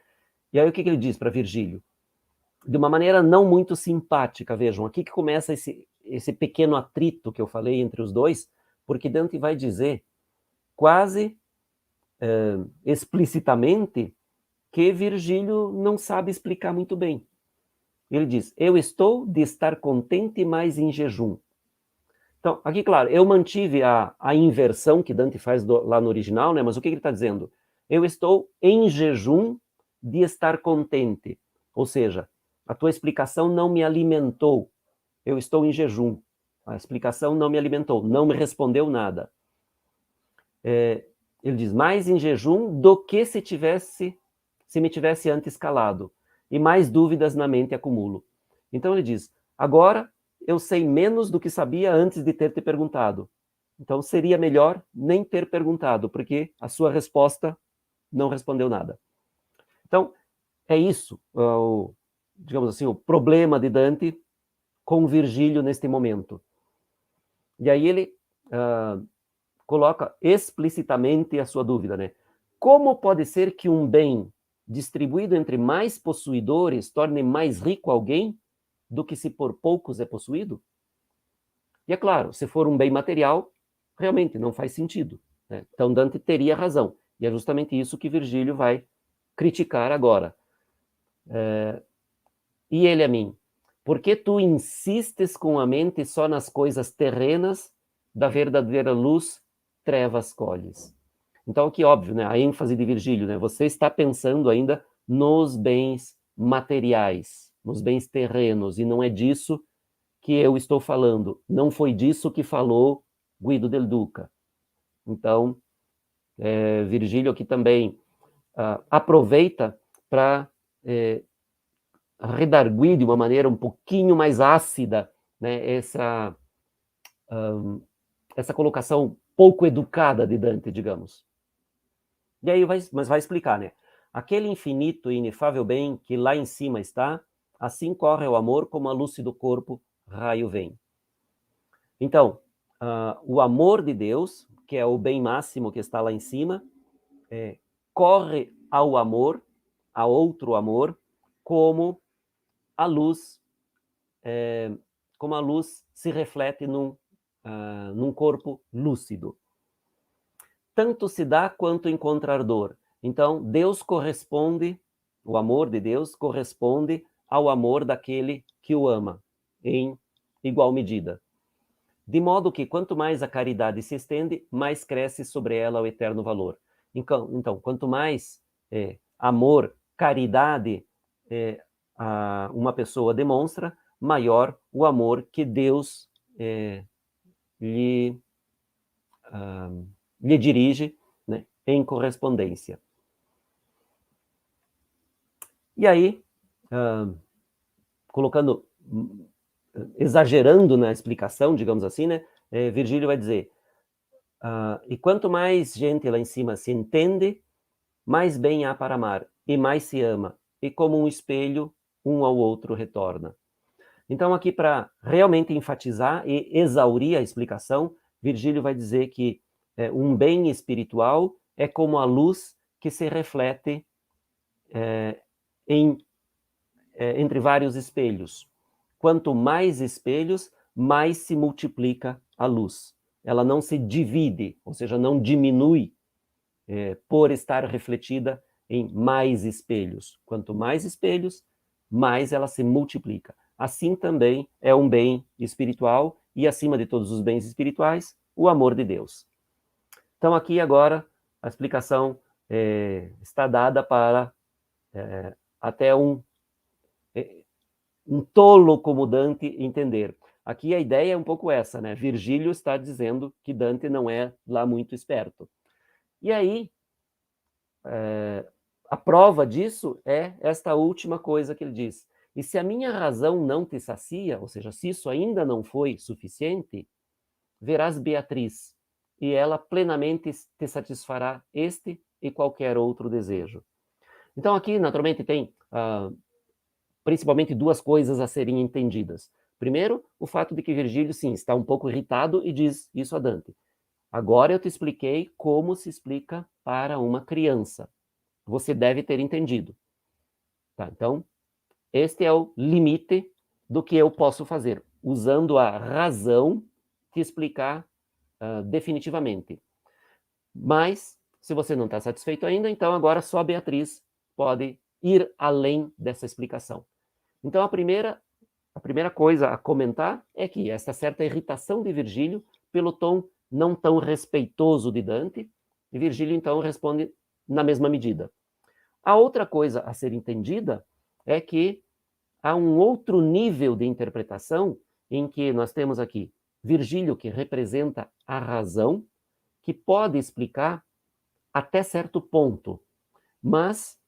Speaker 2: E aí o que ele diz para Virgílio? De uma maneira não muito simpática, vejam, aqui que começa esse pequeno atrito que eu falei entre os dois, porque Dante vai dizer quase explicitamente que Virgílio não sabe explicar muito bem. Ele diz, eu estou de estar contente, mas em jejum. Então, aqui, claro, eu mantive a inversão que Dante faz lá no original, né? Mas o que ele está dizendo? Eu estou em jejum de estar contente. Ou seja, a tua explicação não me alimentou. Eu estou em jejum. A explicação não me alimentou, não me respondeu nada. Ele diz, mais em jejum do que se me tivesse antes calado. E mais dúvidas na mente acumulo. Então ele diz, agora eu sei menos do que sabia antes de ter te perguntado. Então seria melhor nem ter perguntado, porque a sua resposta não respondeu nada. Então, é isso, digamos assim, o problema de Dante com Virgílio neste momento. E aí ele coloca explicitamente a sua dúvida, né? Como pode ser que um bem distribuído entre mais possuidores torne mais rico alguém do que se por poucos é possuído? E é claro, se for um bem material, realmente não faz sentido, né? Então Dante teria razão. E é justamente isso que Virgílio vai criticar agora. E ele a mim, por que tu insistes com a mente só nas coisas terrenas, da verdadeira luz, trevas colhes? Então, aqui, óbvio, né, a ênfase de Virgílio, né, você está pensando ainda nos bens materiais, nos bens terrenos, e não é disso que eu estou falando. Não foi disso que falou Guido del Duca. Então, Virgílio aqui também aproveita para redarguir de uma maneira um pouquinho mais ácida, né, essa colocação pouco educada de Dante, digamos. E aí vai explicar, né? Aquele infinito e inefável bem que lá em cima está, assim corre o amor como a luz do corpo, raio vem. Então, o amor de Deus, que é o bem máximo que está lá em cima, corre ao amor, a outro amor, como a luz se reflete num corpo lúcido. Tanto se dá quanto encontrar dor. Então, Deus corresponde, o amor de Deus corresponde ao amor daquele que o ama, em igual medida. De modo que, quanto mais a caridade se estende, mais cresce sobre ela o eterno valor. Então quanto mais amor, caridade uma pessoa demonstra, maior o amor que Deus lhe dirige, né, em correspondência. E aí, exagerando na explicação, digamos assim, né, Virgílio vai dizer, e quanto mais gente lá em cima se entende, mais bem há para amar, e mais se ama, e como um espelho, um ao outro retorna. Então, aqui, para realmente enfatizar e exaurir a explicação, Virgílio vai dizer que um bem espiritual é como a luz que se reflete entre vários espelhos. Quanto mais espelhos, mais se multiplica a luz. Ela não se divide, ou seja, não diminui por estar refletida em mais espelhos. Quanto mais espelhos, mais ela se multiplica. Assim também é um bem espiritual e, acima de todos os bens espirituais, o amor de Deus. Então, aqui agora, a explicação está dada para até um tolo como Dante entender. Aqui a ideia é um pouco essa, né? Virgílio está dizendo que Dante não é lá muito esperto. E aí, a prova disso é esta última coisa que ele diz. E se a minha razão não te sacia, ou seja, se isso ainda não foi suficiente, verás Beatriz, e ela plenamente te satisfará este e qualquer outro desejo. Então aqui, naturalmente, tem principalmente duas coisas a serem entendidas. Primeiro, o fato de que Virgílio, sim, está um pouco irritado e diz isso a Dante. Agora eu te expliquei como se explica para uma criança. Você deve ter entendido. Tá, então, este é o limite do que eu posso fazer, usando a razão te explicar definitivamente. Mas, se você não está satisfeito ainda, então agora só a Beatriz pode ir além dessa explicação. Então, a primeira coisa a comentar é que esta certa irritação de Virgílio pelo tom não tão respeitoso de Dante, e Virgílio, então, responde na mesma medida. A outra coisa a ser entendida é que há um outro nível de interpretação em que nós temos aqui Virgílio, que representa a razão, que pode explicar até certo ponto, mas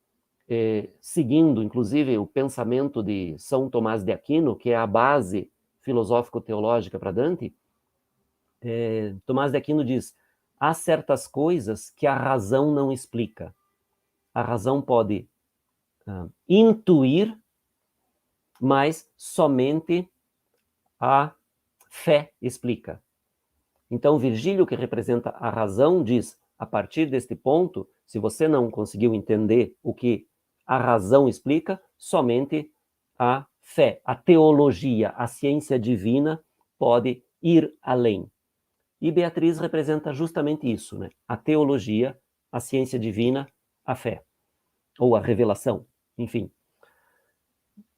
Speaker 2: seguindo, inclusive, o pensamento de São Tomás de Aquino, que é a base filosófico-teológica para Dante, Tomás de Aquino diz, há certas coisas que a razão não explica. A razão pode intuir, mas somente a fé explica. Então, Virgílio, que representa a razão, diz, a partir deste ponto, se você não conseguiu entender o que a razão explica, somente a fé, a teologia, a ciência divina pode ir além. E Beatriz representa justamente isso, né? A teologia, a ciência divina, a fé, ou a revelação, enfim.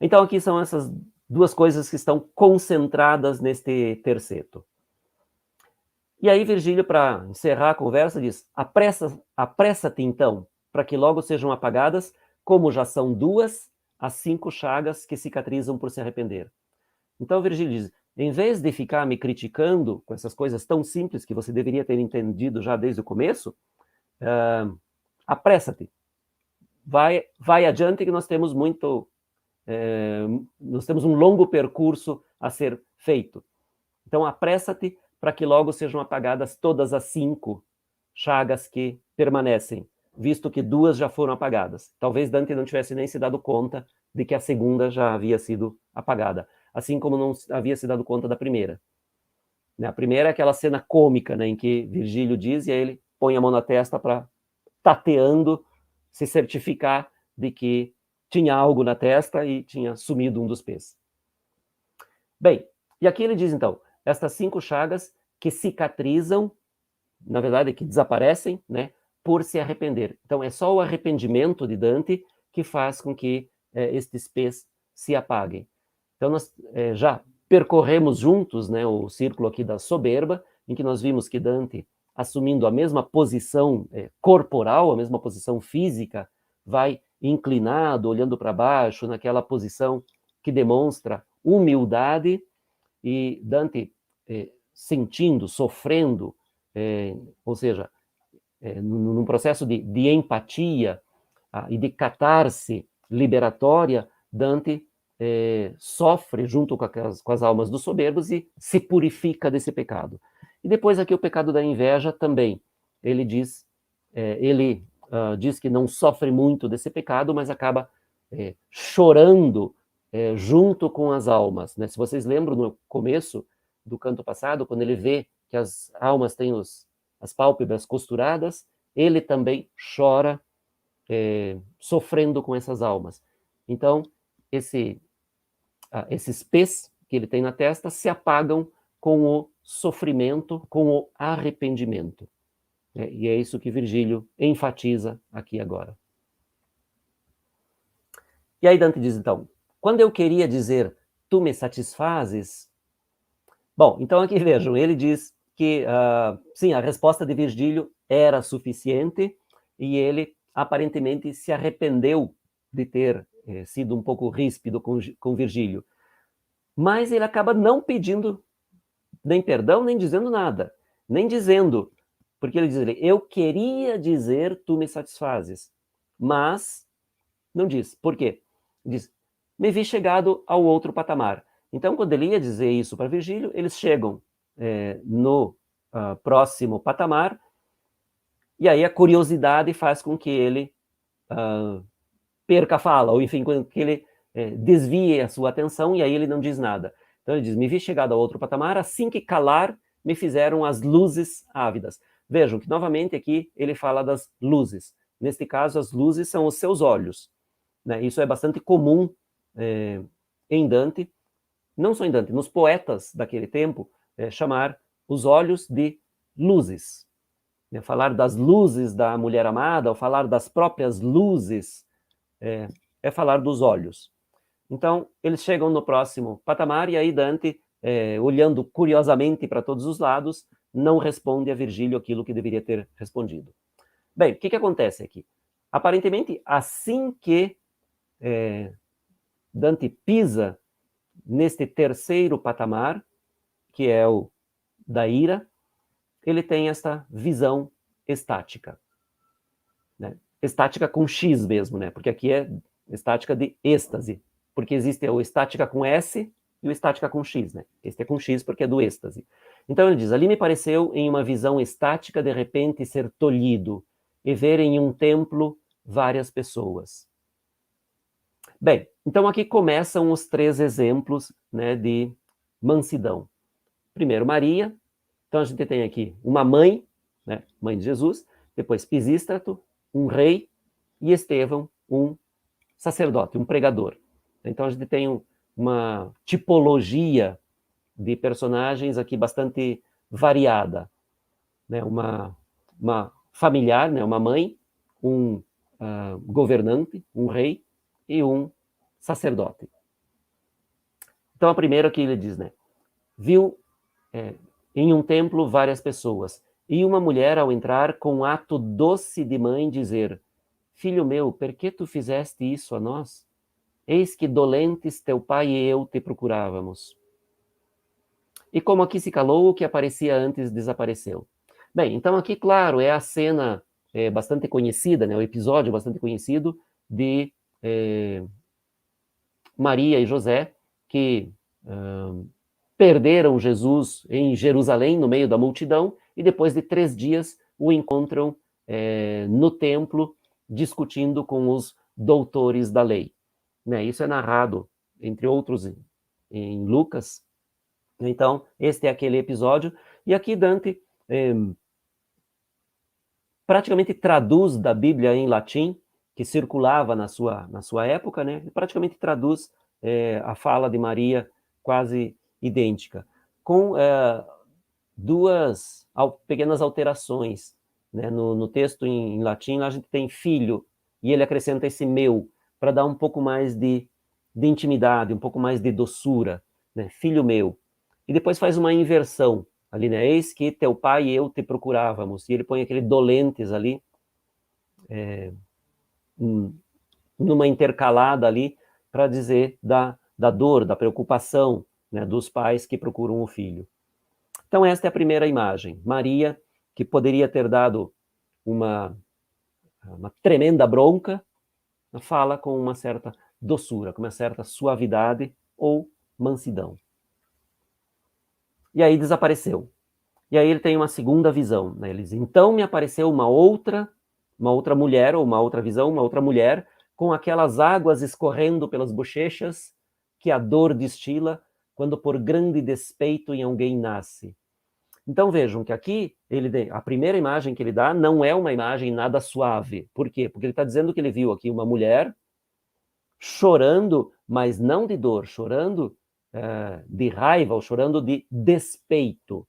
Speaker 2: Então, aqui são essas duas coisas que estão concentradas neste terceto. E aí, Virgílio, para encerrar a conversa, diz, apressa-te então, para que logo sejam apagadas, como já são 2 as 5 chagas que cicatrizam por se arrepender. Então, Virgílio diz, em vez de ficar me criticando com essas coisas tão simples que você deveria ter entendido já desde o começo, apressa-te. Vai adiante que nós temos muito nós temos um longo percurso a ser feito. Então, apressa-te para que logo sejam apagadas todas as 5 chagas que permanecem, visto que 2 já foram apagadas. Talvez Dante não tivesse nem se dado conta de que a segunda já havia sido apagada, assim como não havia se dado conta da primeira. A primeira é aquela cena cômica, né, em que Virgílio diz, e aí ele põe a mão na testa para, tateando, se certificar de que tinha algo na testa e tinha sumido um dos pés. Bem, e aqui ele diz, então, estas 5 chagas que cicatrizam, na verdade, que desaparecem, né, por se arrepender. Então, é só o arrependimento de Dante que faz com que estes pés se apaguem. Então, nós já percorremos juntos, né, o círculo aqui da soberba, em que nós vimos que Dante, assumindo a mesma posição corporal, a mesma posição física, vai inclinado, olhando para baixo, naquela posição que demonstra humildade, e Dante sentindo, sofrendo, ou seja, num processo de empatia e de catarse liberatória, Dante sofre junto com as almas dos soberbos e se purifica desse pecado. E depois aqui o pecado da inveja também. Ele diz que não sofre muito desse pecado, mas acaba chorando junto com as almas, né? Se vocês lembram, no começo do canto passado, quando ele vê que as almas têm as pálpebras costuradas, ele também chora sofrendo com essas almas. Então, esses pés que ele tem na testa se apagam com o sofrimento, com o arrependimento. E é isso que Virgílio enfatiza aqui agora. E aí Dante diz, então, quando eu queria dizer, tu me satisfazes... Bom, então aqui vejam, ele diz que, sim, a resposta de Virgílio era suficiente e ele aparentemente se arrependeu de ter sido um pouco ríspido com Virgílio. Mas ele acaba não pedindo nem perdão, nem dizendo nada. Nem dizendo, porque ele diz, eu queria dizer, tu me satisfazes. Mas não diz. Por quê? Diz, me vi chegado ao outro patamar. Então, quando ele ia dizer isso para Virgílio, eles chegam no próximo patamar, e aí a curiosidade faz com que ele perca a fala, ou enfim, que ele desvie a sua atenção, e aí ele não diz nada. Então ele diz, me vi chegado a outro patamar, assim que calar, me fizeram as luzes ávidas. Vejam que, novamente, aqui ele fala das luzes. Neste caso, as luzes são os seus olhos. Né? Isso é bastante comum em Dante, não só em Dante, nos poetas daquele tempo, chamar os olhos de luzes. Falar das luzes da mulher amada, ou falar das próprias luzes, é falar dos olhos. Então, eles chegam no próximo patamar, e aí Dante, olhando curiosamente para todos os lados, não responde a Virgílio aquilo que deveria ter respondido. Bem, o que acontece aqui? Aparentemente, assim que Dante pisa neste terceiro patamar, que é o da ira, ele tem esta visão estática. Né? Estática com X mesmo, né? Porque aqui é estática de êxtase, porque existe o estática com S e o estática com X, né? Este é com X porque é do êxtase. Então ele diz, ali me pareceu em uma visão estática de repente ser tolhido e ver em um templo várias pessoas. Bem, então aqui começam os 3 exemplos, né, de mansidão. Primeiro, Maria. Então a gente tem aqui uma mãe, né, mãe de Jesus, depois Pisístrato, um rei, e Estevão, um sacerdote, um pregador. Então a gente tem uma tipologia de personagens aqui bastante variada. Né? Uma familiar, né? Uma mãe, um governante, um rei e um sacerdote. Então a primeira que ele diz, né? Viu em um templo várias pessoas, e uma mulher ao entrar com um ato doce de mãe dizer, filho meu, por que tu fizeste isso a nós? Eis que dolentes teu pai e eu te procurávamos. E como aqui se calou, o que aparecia antes desapareceu. Bem, então aqui, claro, é a cena bastante conhecida, né, o episódio bastante conhecido de Maria e José, que perderam Jesus em Jerusalém, no meio da multidão, e depois de 3 dias o encontram no templo, discutindo com os doutores da lei. Né? Isso é narrado, entre outros, em Lucas. Então, este é aquele episódio. E aqui Dante praticamente traduz da Bíblia em latim, que circulava na sua época, né? E praticamente traduz a fala de Maria quase idêntica, com 2 pequenas alterações. Né? No texto em latim, a gente tem filho, e ele acrescenta esse meu, para dar um pouco mais de intimidade, um pouco mais de doçura, né? Filho meu. E depois faz uma inversão ali, né? Eis que teu pai e eu te procurávamos. E ele põe aquele dolentes ali, numa intercalada ali, para dizer da dor, da preocupação, né, dos pais que procuram o filho. Então, esta é a primeira imagem. Maria, que poderia ter dado uma tremenda bronca, fala com uma certa doçura, com uma certa suavidade ou mansidão. E aí desapareceu. E aí ele tem uma segunda visão. Né? Ele diz, então me apareceu uma outra mulher, ou uma outra visão, uma outra mulher, com aquelas águas escorrendo pelas bochechas que a dor destila quando por grande despeito em alguém nasce. Então vejam que aqui a primeira imagem que ele dá não é uma imagem nada suave. Por quê? Porque ele está dizendo que ele viu aqui uma mulher chorando, mas não de dor, chorando de raiva, ou chorando de despeito.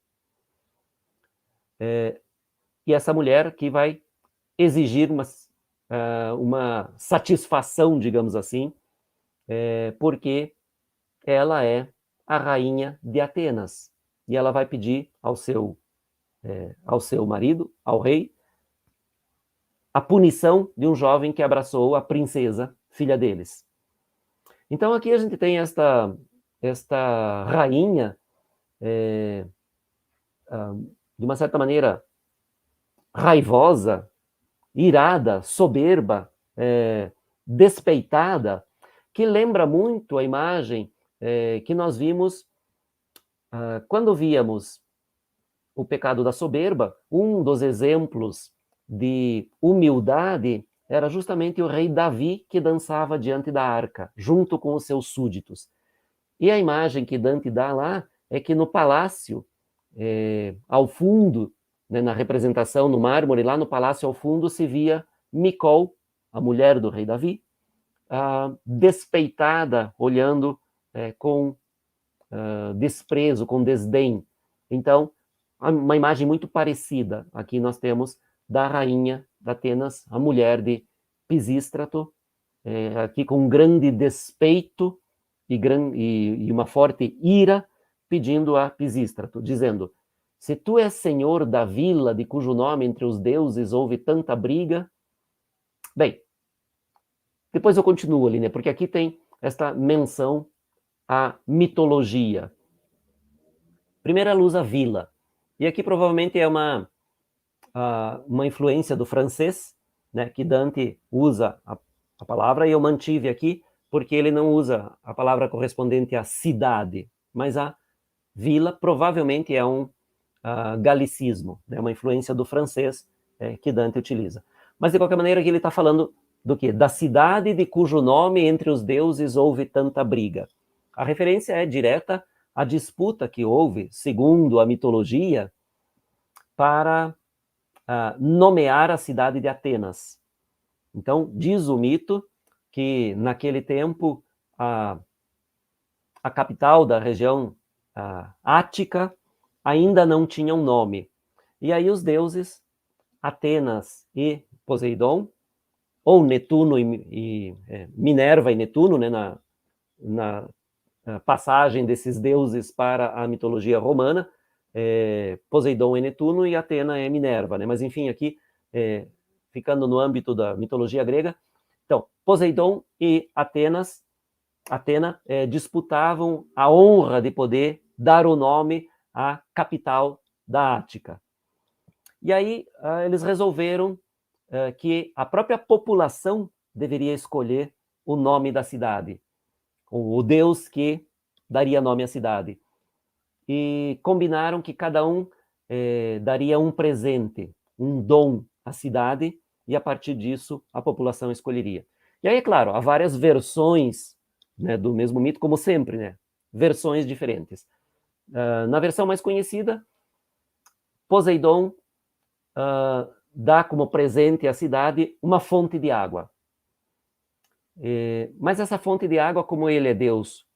Speaker 2: E essa mulher que vai exigir uma satisfação, digamos assim, porque ela é a rainha de Atenas. E ela vai pedir ao seu marido, ao rei, a punição de um jovem que abraçou a princesa, filha deles. Então aqui a gente tem esta rainha, de uma certa maneira, raivosa, irada, soberba, despeitada, que lembra muito a imagem que nós vimos quando víamos o pecado da soberba. Um dos exemplos de humildade era justamente o rei Davi, que dançava diante da arca, junto com os seus súditos. E a imagem que Dante dá lá é que no palácio, ao fundo, né, na representação no mármore, lá no palácio ao fundo se via Micol, a mulher do rei Davi, despeitada, olhando com desprezo, com desdém. Então, uma imagem muito parecida. Aqui nós temos da rainha de Atenas, a mulher de Pisístrato, aqui com um grande despeito e uma forte ira, pedindo a Pisístrato, dizendo: se tu és senhor da vila de cujo nome entre os deuses houve tanta briga... Bem, depois eu continuo ali, né? Porque aqui tem esta menção à mitologia. Primeira luz, a vila. E aqui provavelmente é uma influência do francês, né? Que Dante usa a palavra, e eu mantive aqui, porque ele não usa a palavra correspondente à cidade, mas a vila provavelmente é um galicismo, né? Uma influência do francês que Dante utiliza. Mas, de qualquer maneira, aqui ele está falando do quê? Da cidade de cujo nome entre os deuses houve tanta briga. A referência é direta à disputa que houve, segundo a mitologia, para nomear a cidade de Atenas. Então, diz o mito que, naquele tempo, a capital da região ática ainda não tinha um nome. E aí os deuses, Atenas e Poseidon, ou Netuno e Minerva e Netuno, né, na passagem desses deuses para a mitologia romana, Poseidon é Netuno e Atena é Minerva, né? Mas enfim, aqui, ficando no âmbito da mitologia grega, então, Poseidon e Atena disputavam a honra de poder dar o nome à capital da Ática. E aí eles resolveram que a própria população deveria escolher o nome da cidade. o deus que daria nome à cidade. E combinaram que cada um daria um presente, um dom à cidade, e a partir disso a população escolheria. E aí, é claro, há várias versões, né, do mesmo mito, como sempre, né? Versões diferentes. Na versão mais conhecida, Poseidon dá como presente à cidade uma fonte de água. Mas essa fonte de água, como ele é Deus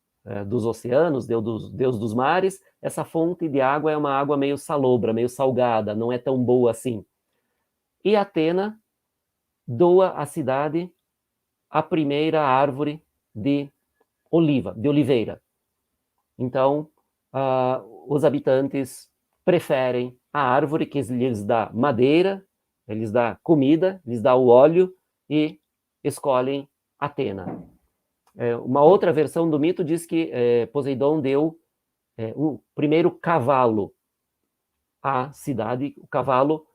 Speaker 2: dos oceanos, Deus dos mares, essa fonte de água é uma água meio salobra, meio salgada, não é tão boa assim. E Atena doa à cidade a primeira árvore de oliveira. Então, os habitantes preferem a árvore que lhes dá madeira, lhes dá comida, lhes dá o óleo e escolhem Atena. Uma outra versão do mito diz que Poseidon deu o primeiro cavalo à cidade, o cavalo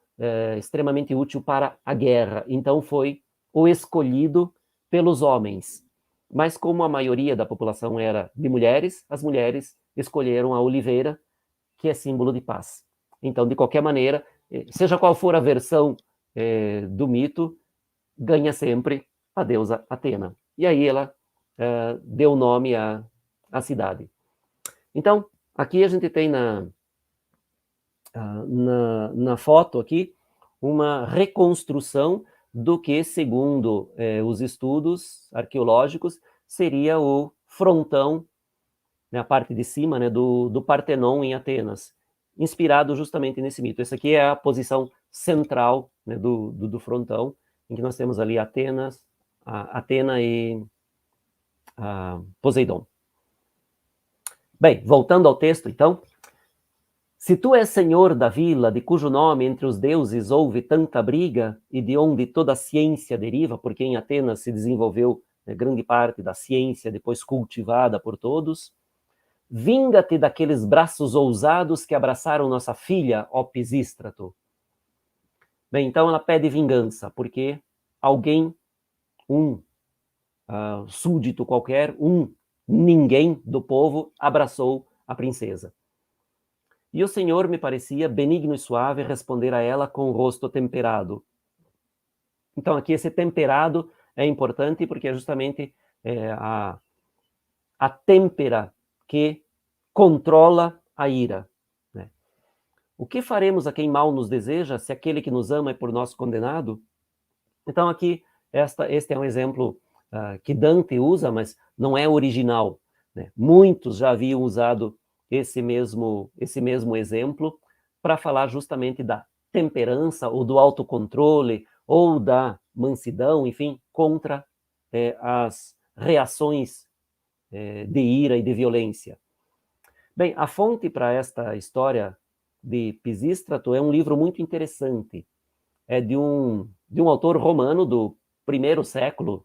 Speaker 2: extremamente útil para a guerra. Então foi o escolhido pelos homens. Mas como a maioria da população era de mulheres, as mulheres escolheram a oliveira, que é símbolo de paz. Então, de qualquer maneira, seja qual for a versão do mito, ganha sempre a deusa Atena. E aí ela deu nome à cidade. Então, aqui a gente tem na foto aqui uma reconstrução do que, segundo os estudos arqueológicos, seria o frontão, né, a parte de cima, né, do Partenon em Atenas, inspirado justamente nesse mito. Essa aqui é a posição central, né, do frontão, em que nós temos ali Atena e Poseidon. Bem, voltando ao texto, então. Se tu és senhor da vila, de cujo nome entre os deuses houve tanta briga, e de onde toda a ciência deriva, porque em Atenas se desenvolveu grande parte da ciência, depois cultivada por todos, vinga-te daqueles braços ousados que abraçaram nossa filha, ó Pisístrato. Bem, então ela pede vingança, porque alguém, súdito qualquer, ninguém do povo, abraçou a princesa. E o Senhor, me parecia, benigno e suave, responder a ela com o rosto temperado. Então, aqui esse temperado é importante porque é justamente a têmpera que controla a ira. Né? O que faremos a quem mal nos deseja, se aquele que nos ama é por nós condenado? Então, aqui, este é um exemplo que Dante usa, mas não é original. Né? Muitos já haviam usado esse mesmo exemplo para falar justamente da temperança ou do autocontrole ou da mansidão, enfim, contra as reações de ira e de violência. Bem, a fonte para esta história de Pisístrato é um livro muito interessante. É de um autor romano do 1º século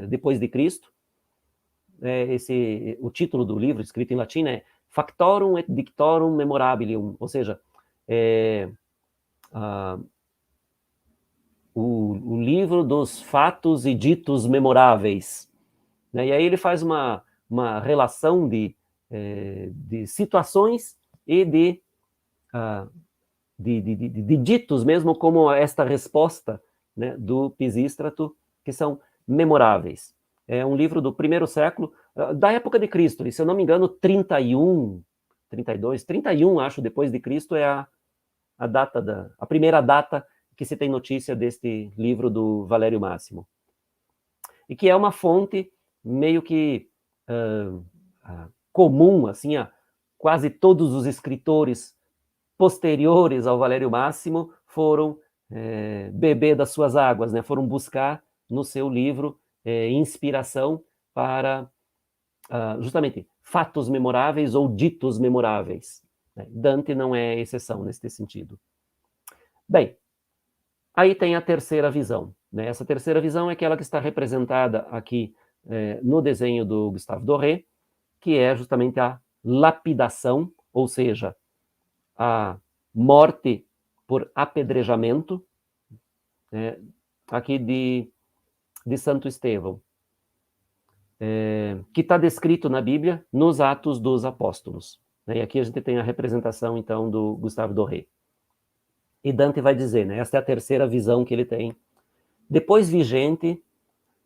Speaker 2: depois de Cristo. O título do livro, escrito em latim, é Factorum et Dictorum Memorabilium, ou seja, o livro dos fatos e ditos memoráveis. Né? E aí ele faz uma relação de situações e de ditos mesmo, como esta resposta, né, do Pisístrato, que são memoráveis. É um livro do 1º século, da época de Cristo, e se eu não me engano, 31, 32, 31, acho, depois de Cristo, é a primeira data que se tem notícia deste livro do Valério Máximo. E que é uma fonte meio que comum, assim, a quase todos os escritores posteriores ao Valério Máximo foram beber das suas águas, né? Foram buscar no seu livro inspiração para justamente fatos memoráveis ou ditos memoráveis. Né? Dante não é exceção nesse sentido. Bem, aí tem a terceira visão. Né? Essa terceira visão é aquela que está representada aqui no desenho do Gustave Doré, que é justamente a lapidação, ou seja, a morte por apedrejamento, aqui de Santo Estevão. que está descrito na Bíblia nos Atos dos Apóstolos. Né? E aqui a gente tem a representação, então, do Gustave Doré. E Dante vai dizer, né, esta é a terceira visão que ele tem. Depois vi gente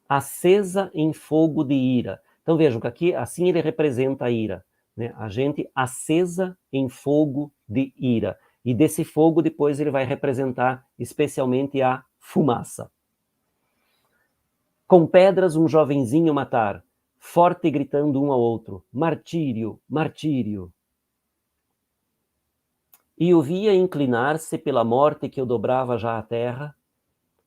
Speaker 2: acesa em fogo de ira. Então vejam que aqui, assim ele representa a ira. Né? A gente acesa em fogo de ira. E desse fogo depois ele vai representar especialmente a fumaça. Com pedras um jovenzinho matar, forte gritando um ao outro, martírio, martírio. E o via inclinar-se pela morte que o dobrava já à terra,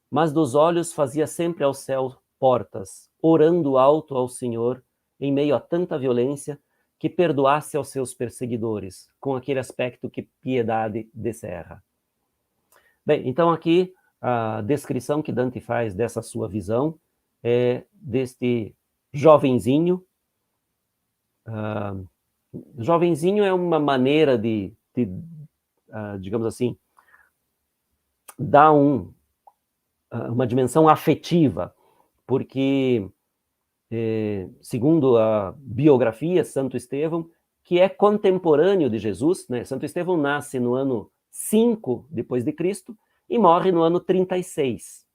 Speaker 2: mas dos olhos fazia sempre ao céu portas, orando alto ao Senhor, em meio a tanta violência, que perdoasse aos seus perseguidores, com aquele aspecto que piedade descerra. Bem, então aqui a descrição que Dante faz dessa sua visão é deste jovenzinho. Jovenzinho é uma maneira de digamos assim, dar uma dimensão afetiva, porque, segundo a biografia, Santo Estevão, que é contemporâneo de Jesus, né? Santo Estevão nasce no ano 5 depois de Cristo e morre no ano 36.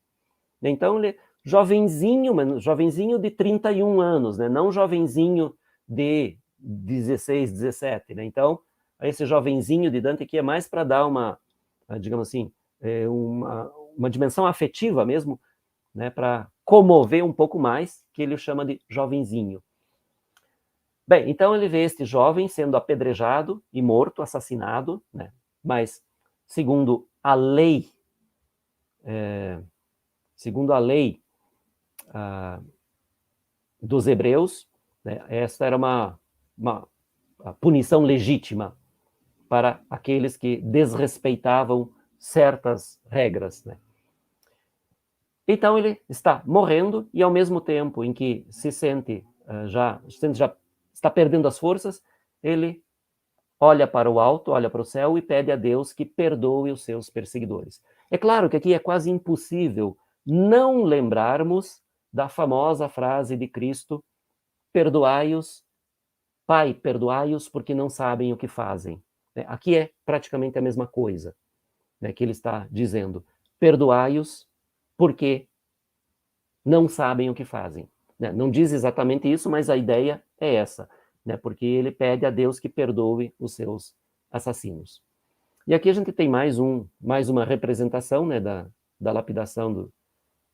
Speaker 2: Então, ele é jovenzinho, mas jovenzinho de 31 anos, né? Não jovenzinho de 16, 17. Né? Então, esse jovenzinho de Dante aqui é mais para dar uma, digamos assim, uma dimensão afetiva mesmo, né? Para comover um pouco mais, que ele chama de jovenzinho. Bem, então ele vê este jovem sendo apedrejado e morto, assassinado, né? Mas, segundo a lei, dos hebreus, né, esta era uma punição legítima para aqueles que desrespeitavam certas regras. Né? Então ele está morrendo e ao mesmo tempo em que se sente já está perdendo as forças, ele olha para o alto, olha para o céu e pede a Deus que perdoe os seus perseguidores. É claro que aqui é quase impossível não lembrarmos da famosa frase de Cristo: perdoai-os, Pai, perdoai-os porque não sabem o que fazem. Aqui é praticamente a mesma coisa, né, que ele está dizendo. Perdoai-os porque não sabem o que fazem. Não diz exatamente isso, mas a ideia é essa, né, porque ele pede a Deus que perdoe os seus assassinos. E aqui a gente tem mais uma representação, né, da lapidação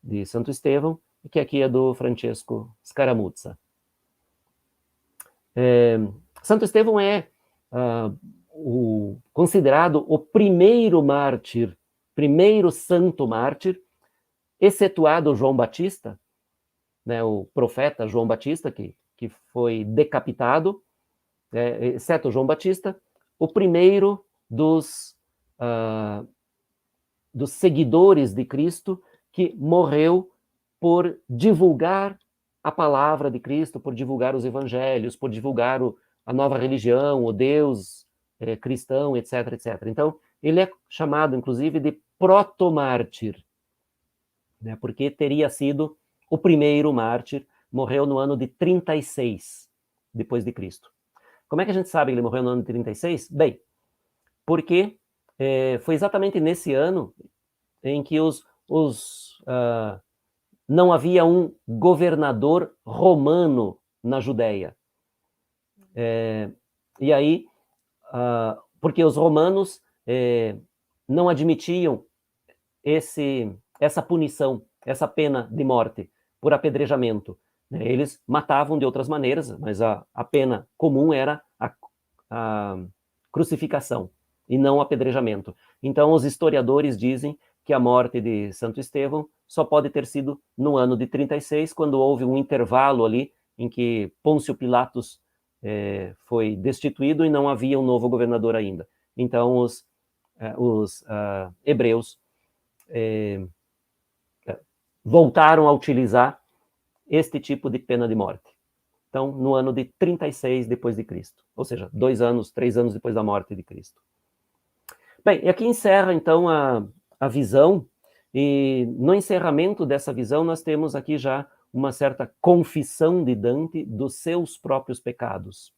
Speaker 2: de Santo Estevão, que aqui é do Francesco Scaramuzza. Santo Estevão é considerado o primeiro mártir, primeiro santo mártir, excetuado João Batista, né, o profeta João Batista, que foi decapitado, exceto João Batista, o primeiro dos seguidores de Cristo que morreu por divulgar a palavra de Cristo, por divulgar os evangelhos, por divulgar a nova religião, o Deus cristão, etc, etc. Então, ele é chamado, inclusive, de protomártir, né, porque teria sido o primeiro mártir, morreu no ano de 36 depois de Cristo. Como é que a gente sabe que ele morreu no ano de 36? Bem, porque foi exatamente nesse ano em que não havia um governador romano na Judéia. E aí, porque os romanos não admitiam essa punição, essa pena de morte por apedrejamento. Né? Eles matavam de outras maneiras, mas a pena comum era a crucificação e não o apedrejamento. Então, os historiadores dizem que a morte de Santo Estevão só pode ter sido no ano de 36, quando houve um intervalo ali em que Pôncio Pilatos foi destituído e não havia um novo governador ainda. Então, os hebreus voltaram a utilizar este tipo de pena de morte. Então, no ano de 36 depois de Cristo, ou seja, 3 anos depois da morte de Cristo. Bem, e aqui encerra, então, a visão, e no encerramento dessa visão nós temos aqui já uma certa confissão de Dante dos seus próprios pecados.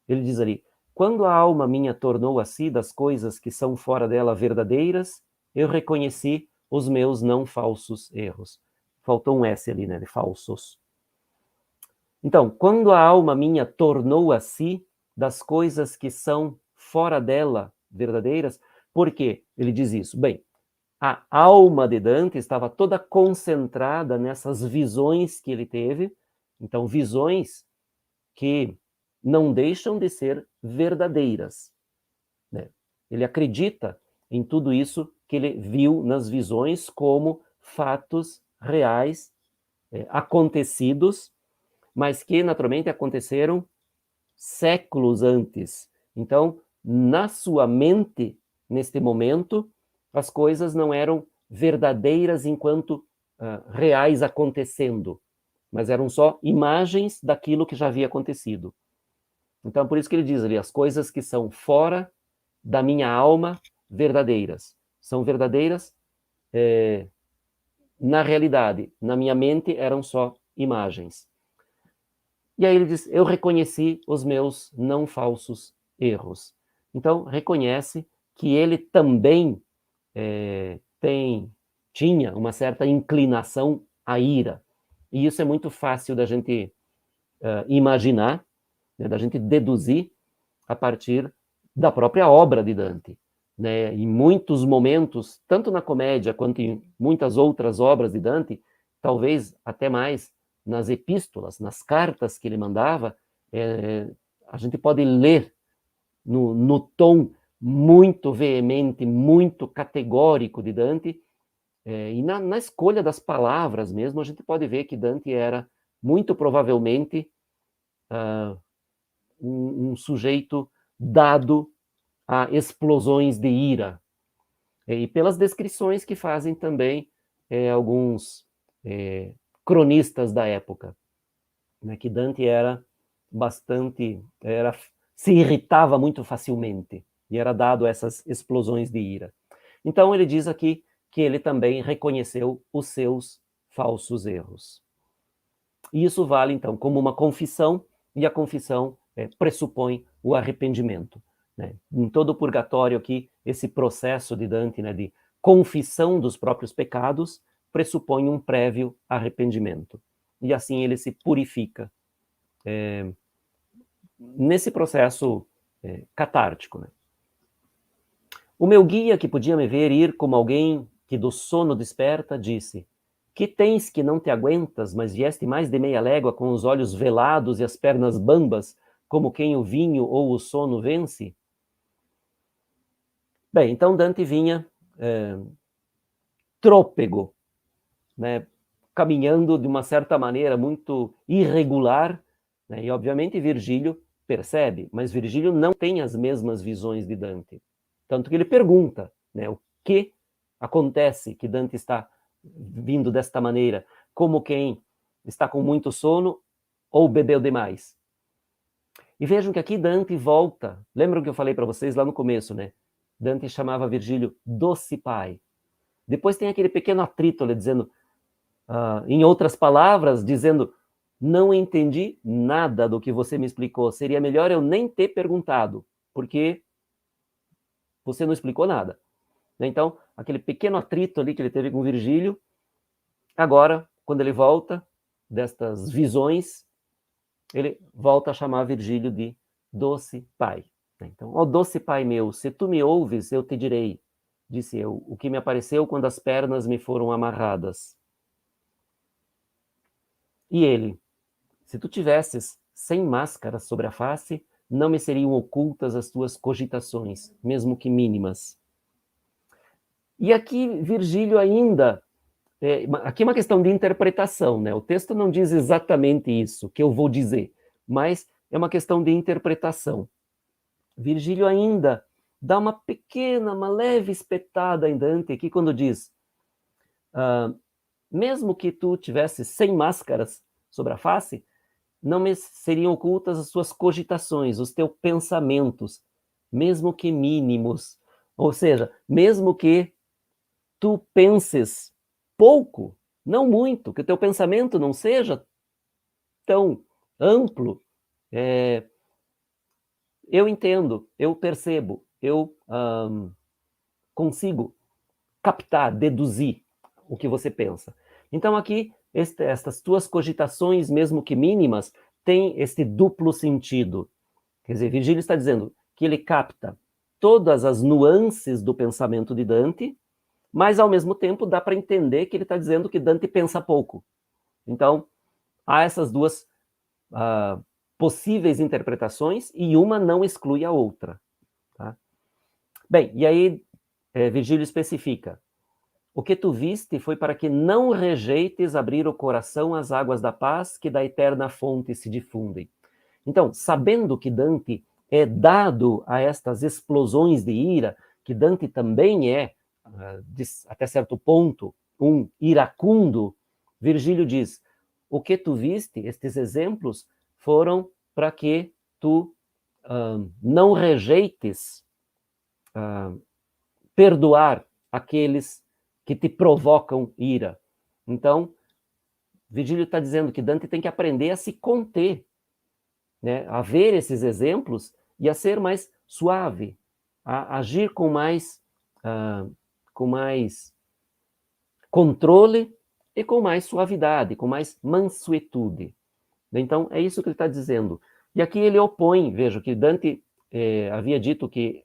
Speaker 2: Ele diz ali: quando a alma minha tornou a si das coisas que são fora dela verdadeiras, eu reconheci os meus não falsos erros. Faltou um S ali, né, de falsos. Então, quando a alma minha tornou a si das coisas que são fora dela verdadeiras, por quê? Ele diz isso. Bem, a alma de Dante estava toda concentrada nessas visões que ele teve. Então, visões que não deixam de ser verdadeiras, né? Ele acredita em tudo isso que ele viu nas visões como fatos reais, acontecidos, mas que naturalmente aconteceram séculos antes. Então, na sua mente, neste momento, as coisas não eram verdadeiras enquanto reais acontecendo, mas eram só imagens daquilo que já havia acontecido. Então, por isso que ele diz ali, as coisas que são fora da minha alma, verdadeiras. São verdadeiras na realidade. Na minha mente eram só imagens. E aí ele diz, eu reconheci os meus não falsos erros. Então, reconhece que ele também tinha uma certa inclinação à ira. E isso é muito fácil da gente imaginar, né, da gente deduzir a partir da própria obra de Dante. Né? Em muitos momentos, tanto na comédia quanto em muitas outras obras de Dante, talvez até mais nas epístolas, nas cartas que ele mandava, a gente pode ler no tom muito veemente, muito categórico de Dante, e na escolha das palavras mesmo, a gente pode ver que Dante era, muito provavelmente, um sujeito dado a explosões de ira. E pelas descrições que fazem também alguns cronistas da época, né, que Dante era se irritava muito facilmente e era dado a essas explosões de ira. Então ele diz aqui que ele também reconheceu os seus falsos erros. E isso vale, então, como uma confissão, e a confissão pressupõe o arrependimento. Né? Em todo o purgatório aqui, esse processo de Dante, né, de confissão dos próprios pecados, pressupõe um prévio arrependimento. E assim ele se purifica nesse processo catártico. Né? O meu guia, que podia me ver ir como alguém que do sono desperta, disse: que tens que não te aguentas, mas vieste mais de meia légua com os olhos velados e as pernas bambas, como quem o vinho ou o sono vence? Bem, então Dante vinha trôpego, né, caminhando de uma certa maneira muito irregular, né, e obviamente Virgílio percebe, mas Virgílio não tem as mesmas visões de Dante. Tanto que ele pergunta, né, o que acontece que Dante está vindo desta maneira, como quem está com muito sono ou bebeu demais. E vejam que aqui Dante volta, lembram que eu falei para vocês lá no começo, né? Dante chamava Virgílio doce pai. Depois tem aquele pequeno atrito ali dizendo, em outras palavras, dizendo, não entendi nada do que você me explicou, seria melhor eu nem ter perguntado, porque você não explicou nada. Então, aquele pequeno atrito ali que ele teve com Virgílio, agora, quando ele volta destas visões, ele volta a chamar Virgílio de doce pai. Então, ó doce pai meu, se tu me ouves, eu te direi, disse eu, o que me apareceu quando as pernas me foram amarradas. E ele, se tu tivesses 100 máscaras sobre a face, não me seriam ocultas as tuas cogitações, mesmo que mínimas. E aqui Virgílio ainda, aqui é uma questão de interpretação, né? O texto não diz exatamente isso que eu vou dizer, mas é uma questão de interpretação. Virgílio ainda dá uma pequena, uma leve espetada em Dante aqui quando diz, mesmo que tu tivesse 100 máscaras sobre a face, não me seriam ocultas as tuas cogitações, os teus pensamentos, mesmo que mínimos. Ou seja, mesmo que tu penses pouco, não muito, que o teu pensamento não seja tão amplo. Eu entendo, eu percebo, eu consigo captar, deduzir o que você pensa. Então aqui, estas tuas cogitações, mesmo que mínimas, têm este duplo sentido. Quer dizer, Virgílio está dizendo que ele capta todas as nuances do pensamento de Dante, mas ao mesmo tempo dá para entender que ele está dizendo que Dante pensa pouco. Então, há essas duas possíveis interpretações e uma não exclui a outra. Tá? Bem, e aí Virgílio especifica: o que tu viste foi para que não rejeites abrir o coração às águas da paz que da eterna fonte se difundem. Então, sabendo que Dante é dado a estas explosões de ira, que Dante também é, até certo ponto, um iracundo, Virgílio diz: o que tu viste, estes exemplos, foram para que tu não rejeites perdoar aqueles que te provocam ira. Então, Virgílio está dizendo que Dante tem que aprender a se conter, né, a ver esses exemplos e a ser mais suave, a agir com mais controle e com mais suavidade, com mais mansuetude. Então, é isso que ele está dizendo. E aqui ele opõe, veja, que Dante havia dito que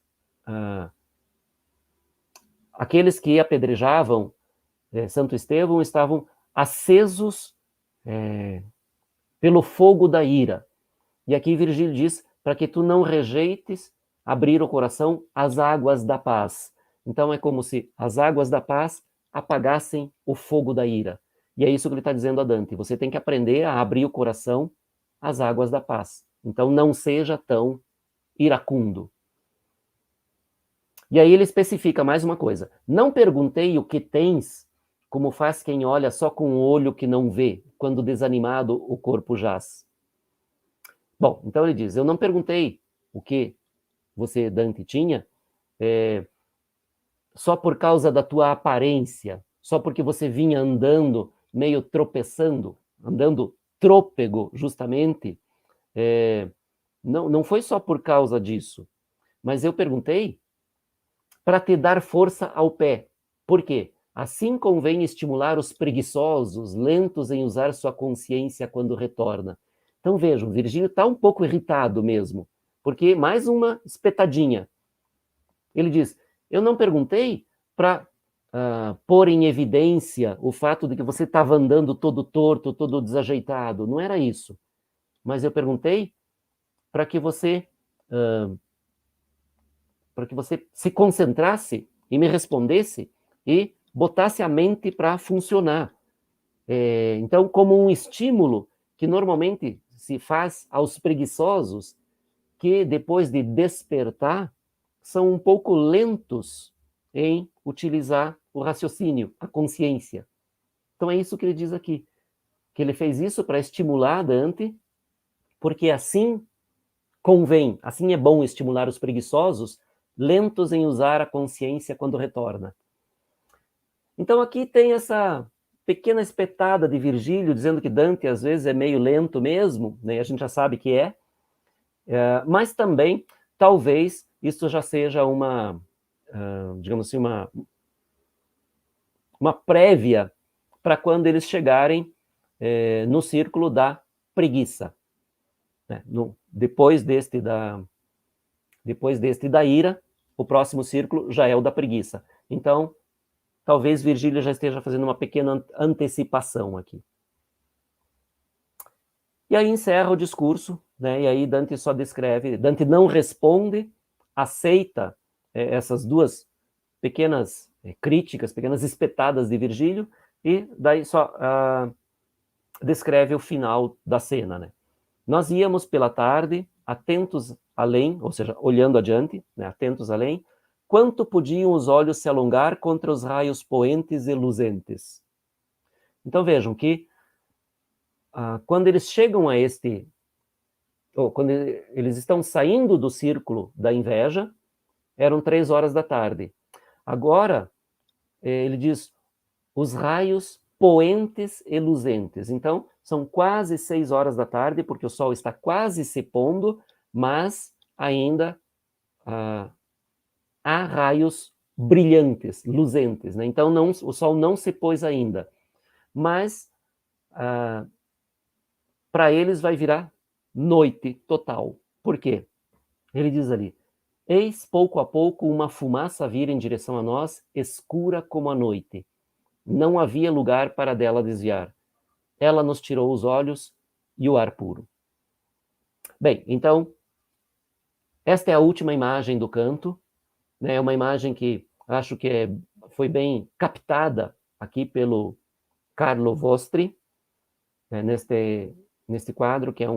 Speaker 2: aqueles que apedrejavam Santo Estevão estavam acesos pelo fogo da ira. E aqui Virgílio diz, para que tu não rejeites abrir o coração às águas da paz. Então é como se as águas da paz apagassem o fogo da ira. E é isso que ele está dizendo a Dante. Você tem que aprender a abrir o coração às águas da paz. Então não seja tão iracundo. E aí ele especifica mais uma coisa. Não perguntei o que tens, como faz quem olha só com o olho que não vê, quando desanimado o corpo jaz. Bom, então ele diz, eu não perguntei o que você, Dante, tinha, só por causa da tua aparência, só porque você vinha andando, meio tropeçando, andando trôpego, justamente, não foi só por causa disso, mas eu perguntei para te dar força ao pé. Por quê? Assim convém estimular os preguiçosos, lentos em usar sua consciência quando retorna. Então vejam, Virgílio está um pouco irritado mesmo, porque mais uma espetadinha. Ele diz, eu não perguntei para pôr em evidência o fato de que você estava andando todo torto, todo desajeitado. Não era isso. Mas eu perguntei para que você se concentrasse e me respondesse e botasse a mente para funcionar. Então, como um estímulo que normalmente se faz aos preguiçosos, que depois de despertar, são um pouco lentos em utilizar o raciocínio, a consciência. Então é isso que ele diz aqui, que ele fez isso para estimular Dante, porque assim convém, assim é bom estimular os preguiçosos, lentos em usar a consciência quando retorna. Então aqui tem essa pequena espetada de Virgílio, dizendo que Dante às vezes é meio lento mesmo, né? A gente já sabe que mas também, talvez, isso já seja uma, digamos assim, uma prévia para quando eles chegarem no círculo da preguiça. Né? Depois deste da ira, o próximo círculo já é o da preguiça. Então, talvez Virgílio já esteja fazendo uma pequena antecipação aqui. E aí encerra o discurso, né? E aí Dante só descreve, Dante não responde, aceita essas duas pequenas críticas, pequenas espetadas de Virgílio, e daí só descreve o final da cena, né? Nós íamos pela tarde, atentos além, ou seja, olhando adiante, né, atentos além, quanto podiam os olhos se alongar contra os raios poentes e luzentes. Então vejam que quando eles chegam a quando eles estão saindo do círculo da inveja, eram 3 horas da tarde. Agora, ele diz, os raios poentes e luzentes. Então, são quase 6 horas da tarde, porque o sol está quase se pondo, mas ainda há raios brilhantes, luzentes, né? Então, o sol não se pôs ainda. Mas, para eles vai virar noite total. Por quê? Ele diz ali, eis pouco a pouco uma fumaça vir em direção a nós, escura como a noite. Não havia lugar para dela desviar. Ela nos tirou os olhos e o ar puro. Bem, então, esta é a última imagem do canto, né? É uma imagem que acho que foi bem captada aqui pelo Carlo Vostri, né? neste quadro, que é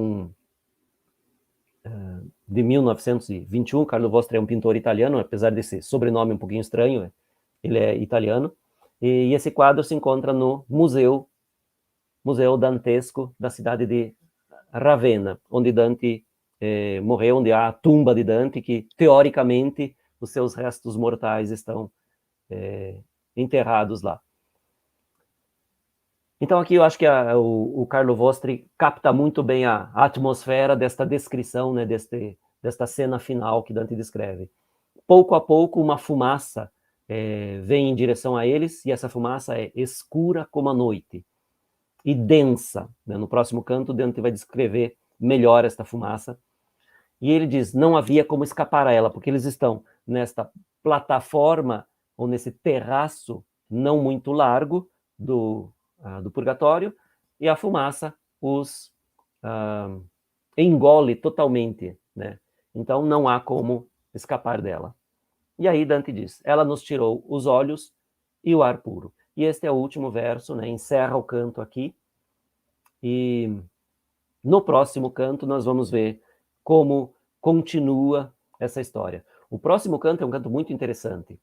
Speaker 2: de 1921. Carlo Vostri é um pintor italiano, apesar desse sobrenome um pouquinho estranho, ele é italiano, e esse quadro se encontra no Museu Dantesco da cidade de Ravenna, onde Dante morreu, onde há a tumba de Dante, que teoricamente os seus restos mortais estão enterrados lá. Então aqui eu acho que o Carlo Vostri capta muito bem a atmosfera desta descrição, né, desta cena final que Dante descreve. Pouco a pouco uma fumaça vem em direção a eles, e essa fumaça é escura como a noite e densa, né? No próximo canto Dante vai descrever melhor esta fumaça, e ele diz, não havia como escapar a ela, porque eles estão nesta plataforma, ou nesse terraço não muito largo do purgatório, e a fumaça os engole totalmente, né? Então não há como escapar dela. E aí Dante diz, ela nos tirou os olhos e o ar puro. E este é o último verso, né? Encerra o canto aqui, e no próximo canto nós vamos ver como continua essa história. O próximo canto é um canto muito interessante.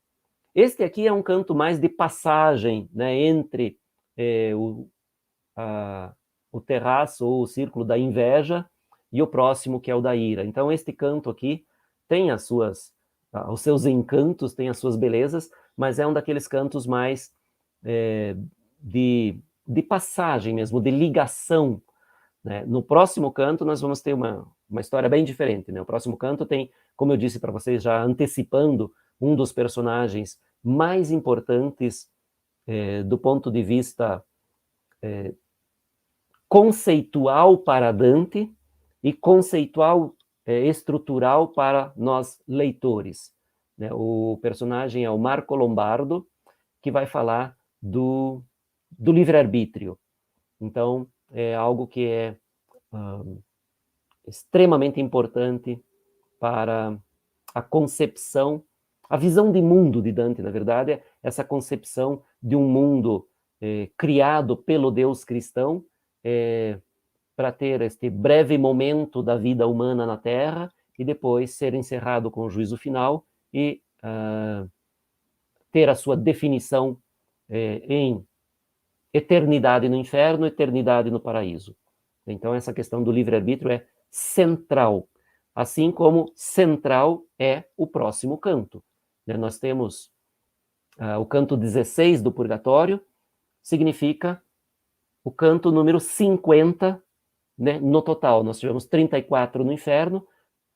Speaker 2: Este aqui é um canto mais de passagem, né, entre o terraço ou o círculo da inveja e o próximo, que é o da ira. Então este canto aqui tem os seus encantos, tem as suas belezas, mas é um daqueles cantos mais de passagem mesmo, de ligação, né? No próximo canto nós vamos ter uma história bem diferente, né? O próximo canto tem, como eu disse para vocês, já antecipando, um dos personagens mais importantes do ponto de vista conceitual para Dante e conceitual estrutural para nós leitores, né? O personagem é o Marco Lombardo, que vai falar do livre-arbítrio. Então, é algo que é extremamente importante para a concepção, a visão de mundo de Dante, na verdade, é essa concepção de um mundo criado pelo Deus cristão, para ter este breve momento da vida humana na Terra e depois ser encerrado com o juízo final e ter a sua definição em eternidade no inferno, eternidade no paraíso. Então essa questão do livre-arbítrio é central, assim como central é o próximo canto. Nós temos o canto 16 do Purgatório, significa o canto número 50, né, no total. Nós tivemos 34 no inferno,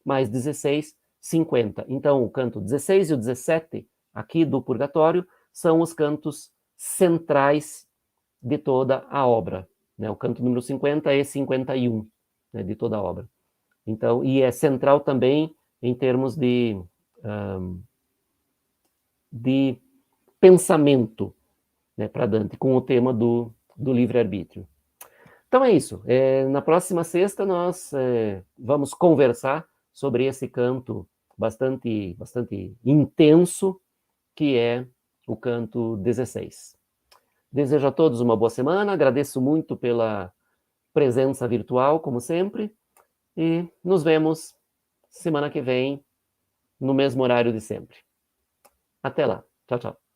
Speaker 2: mais 16, 50. Então, o canto 16 e o 17, aqui do Purgatório, são os cantos centrais de toda a obra, né? O canto número 50 e 51, né, de toda a obra. Então, e é central também em termos de pensamento, né, para Dante, com o tema do livre-arbítrio. Então é isso. Na próxima sexta nós vamos conversar sobre esse canto bastante intenso, que é o canto 16. Desejo a todos uma boa semana, agradeço muito pela presença virtual, como sempre, e nos vemos semana que vem, no mesmo horário de sempre. Até lá. Tchau, tchau.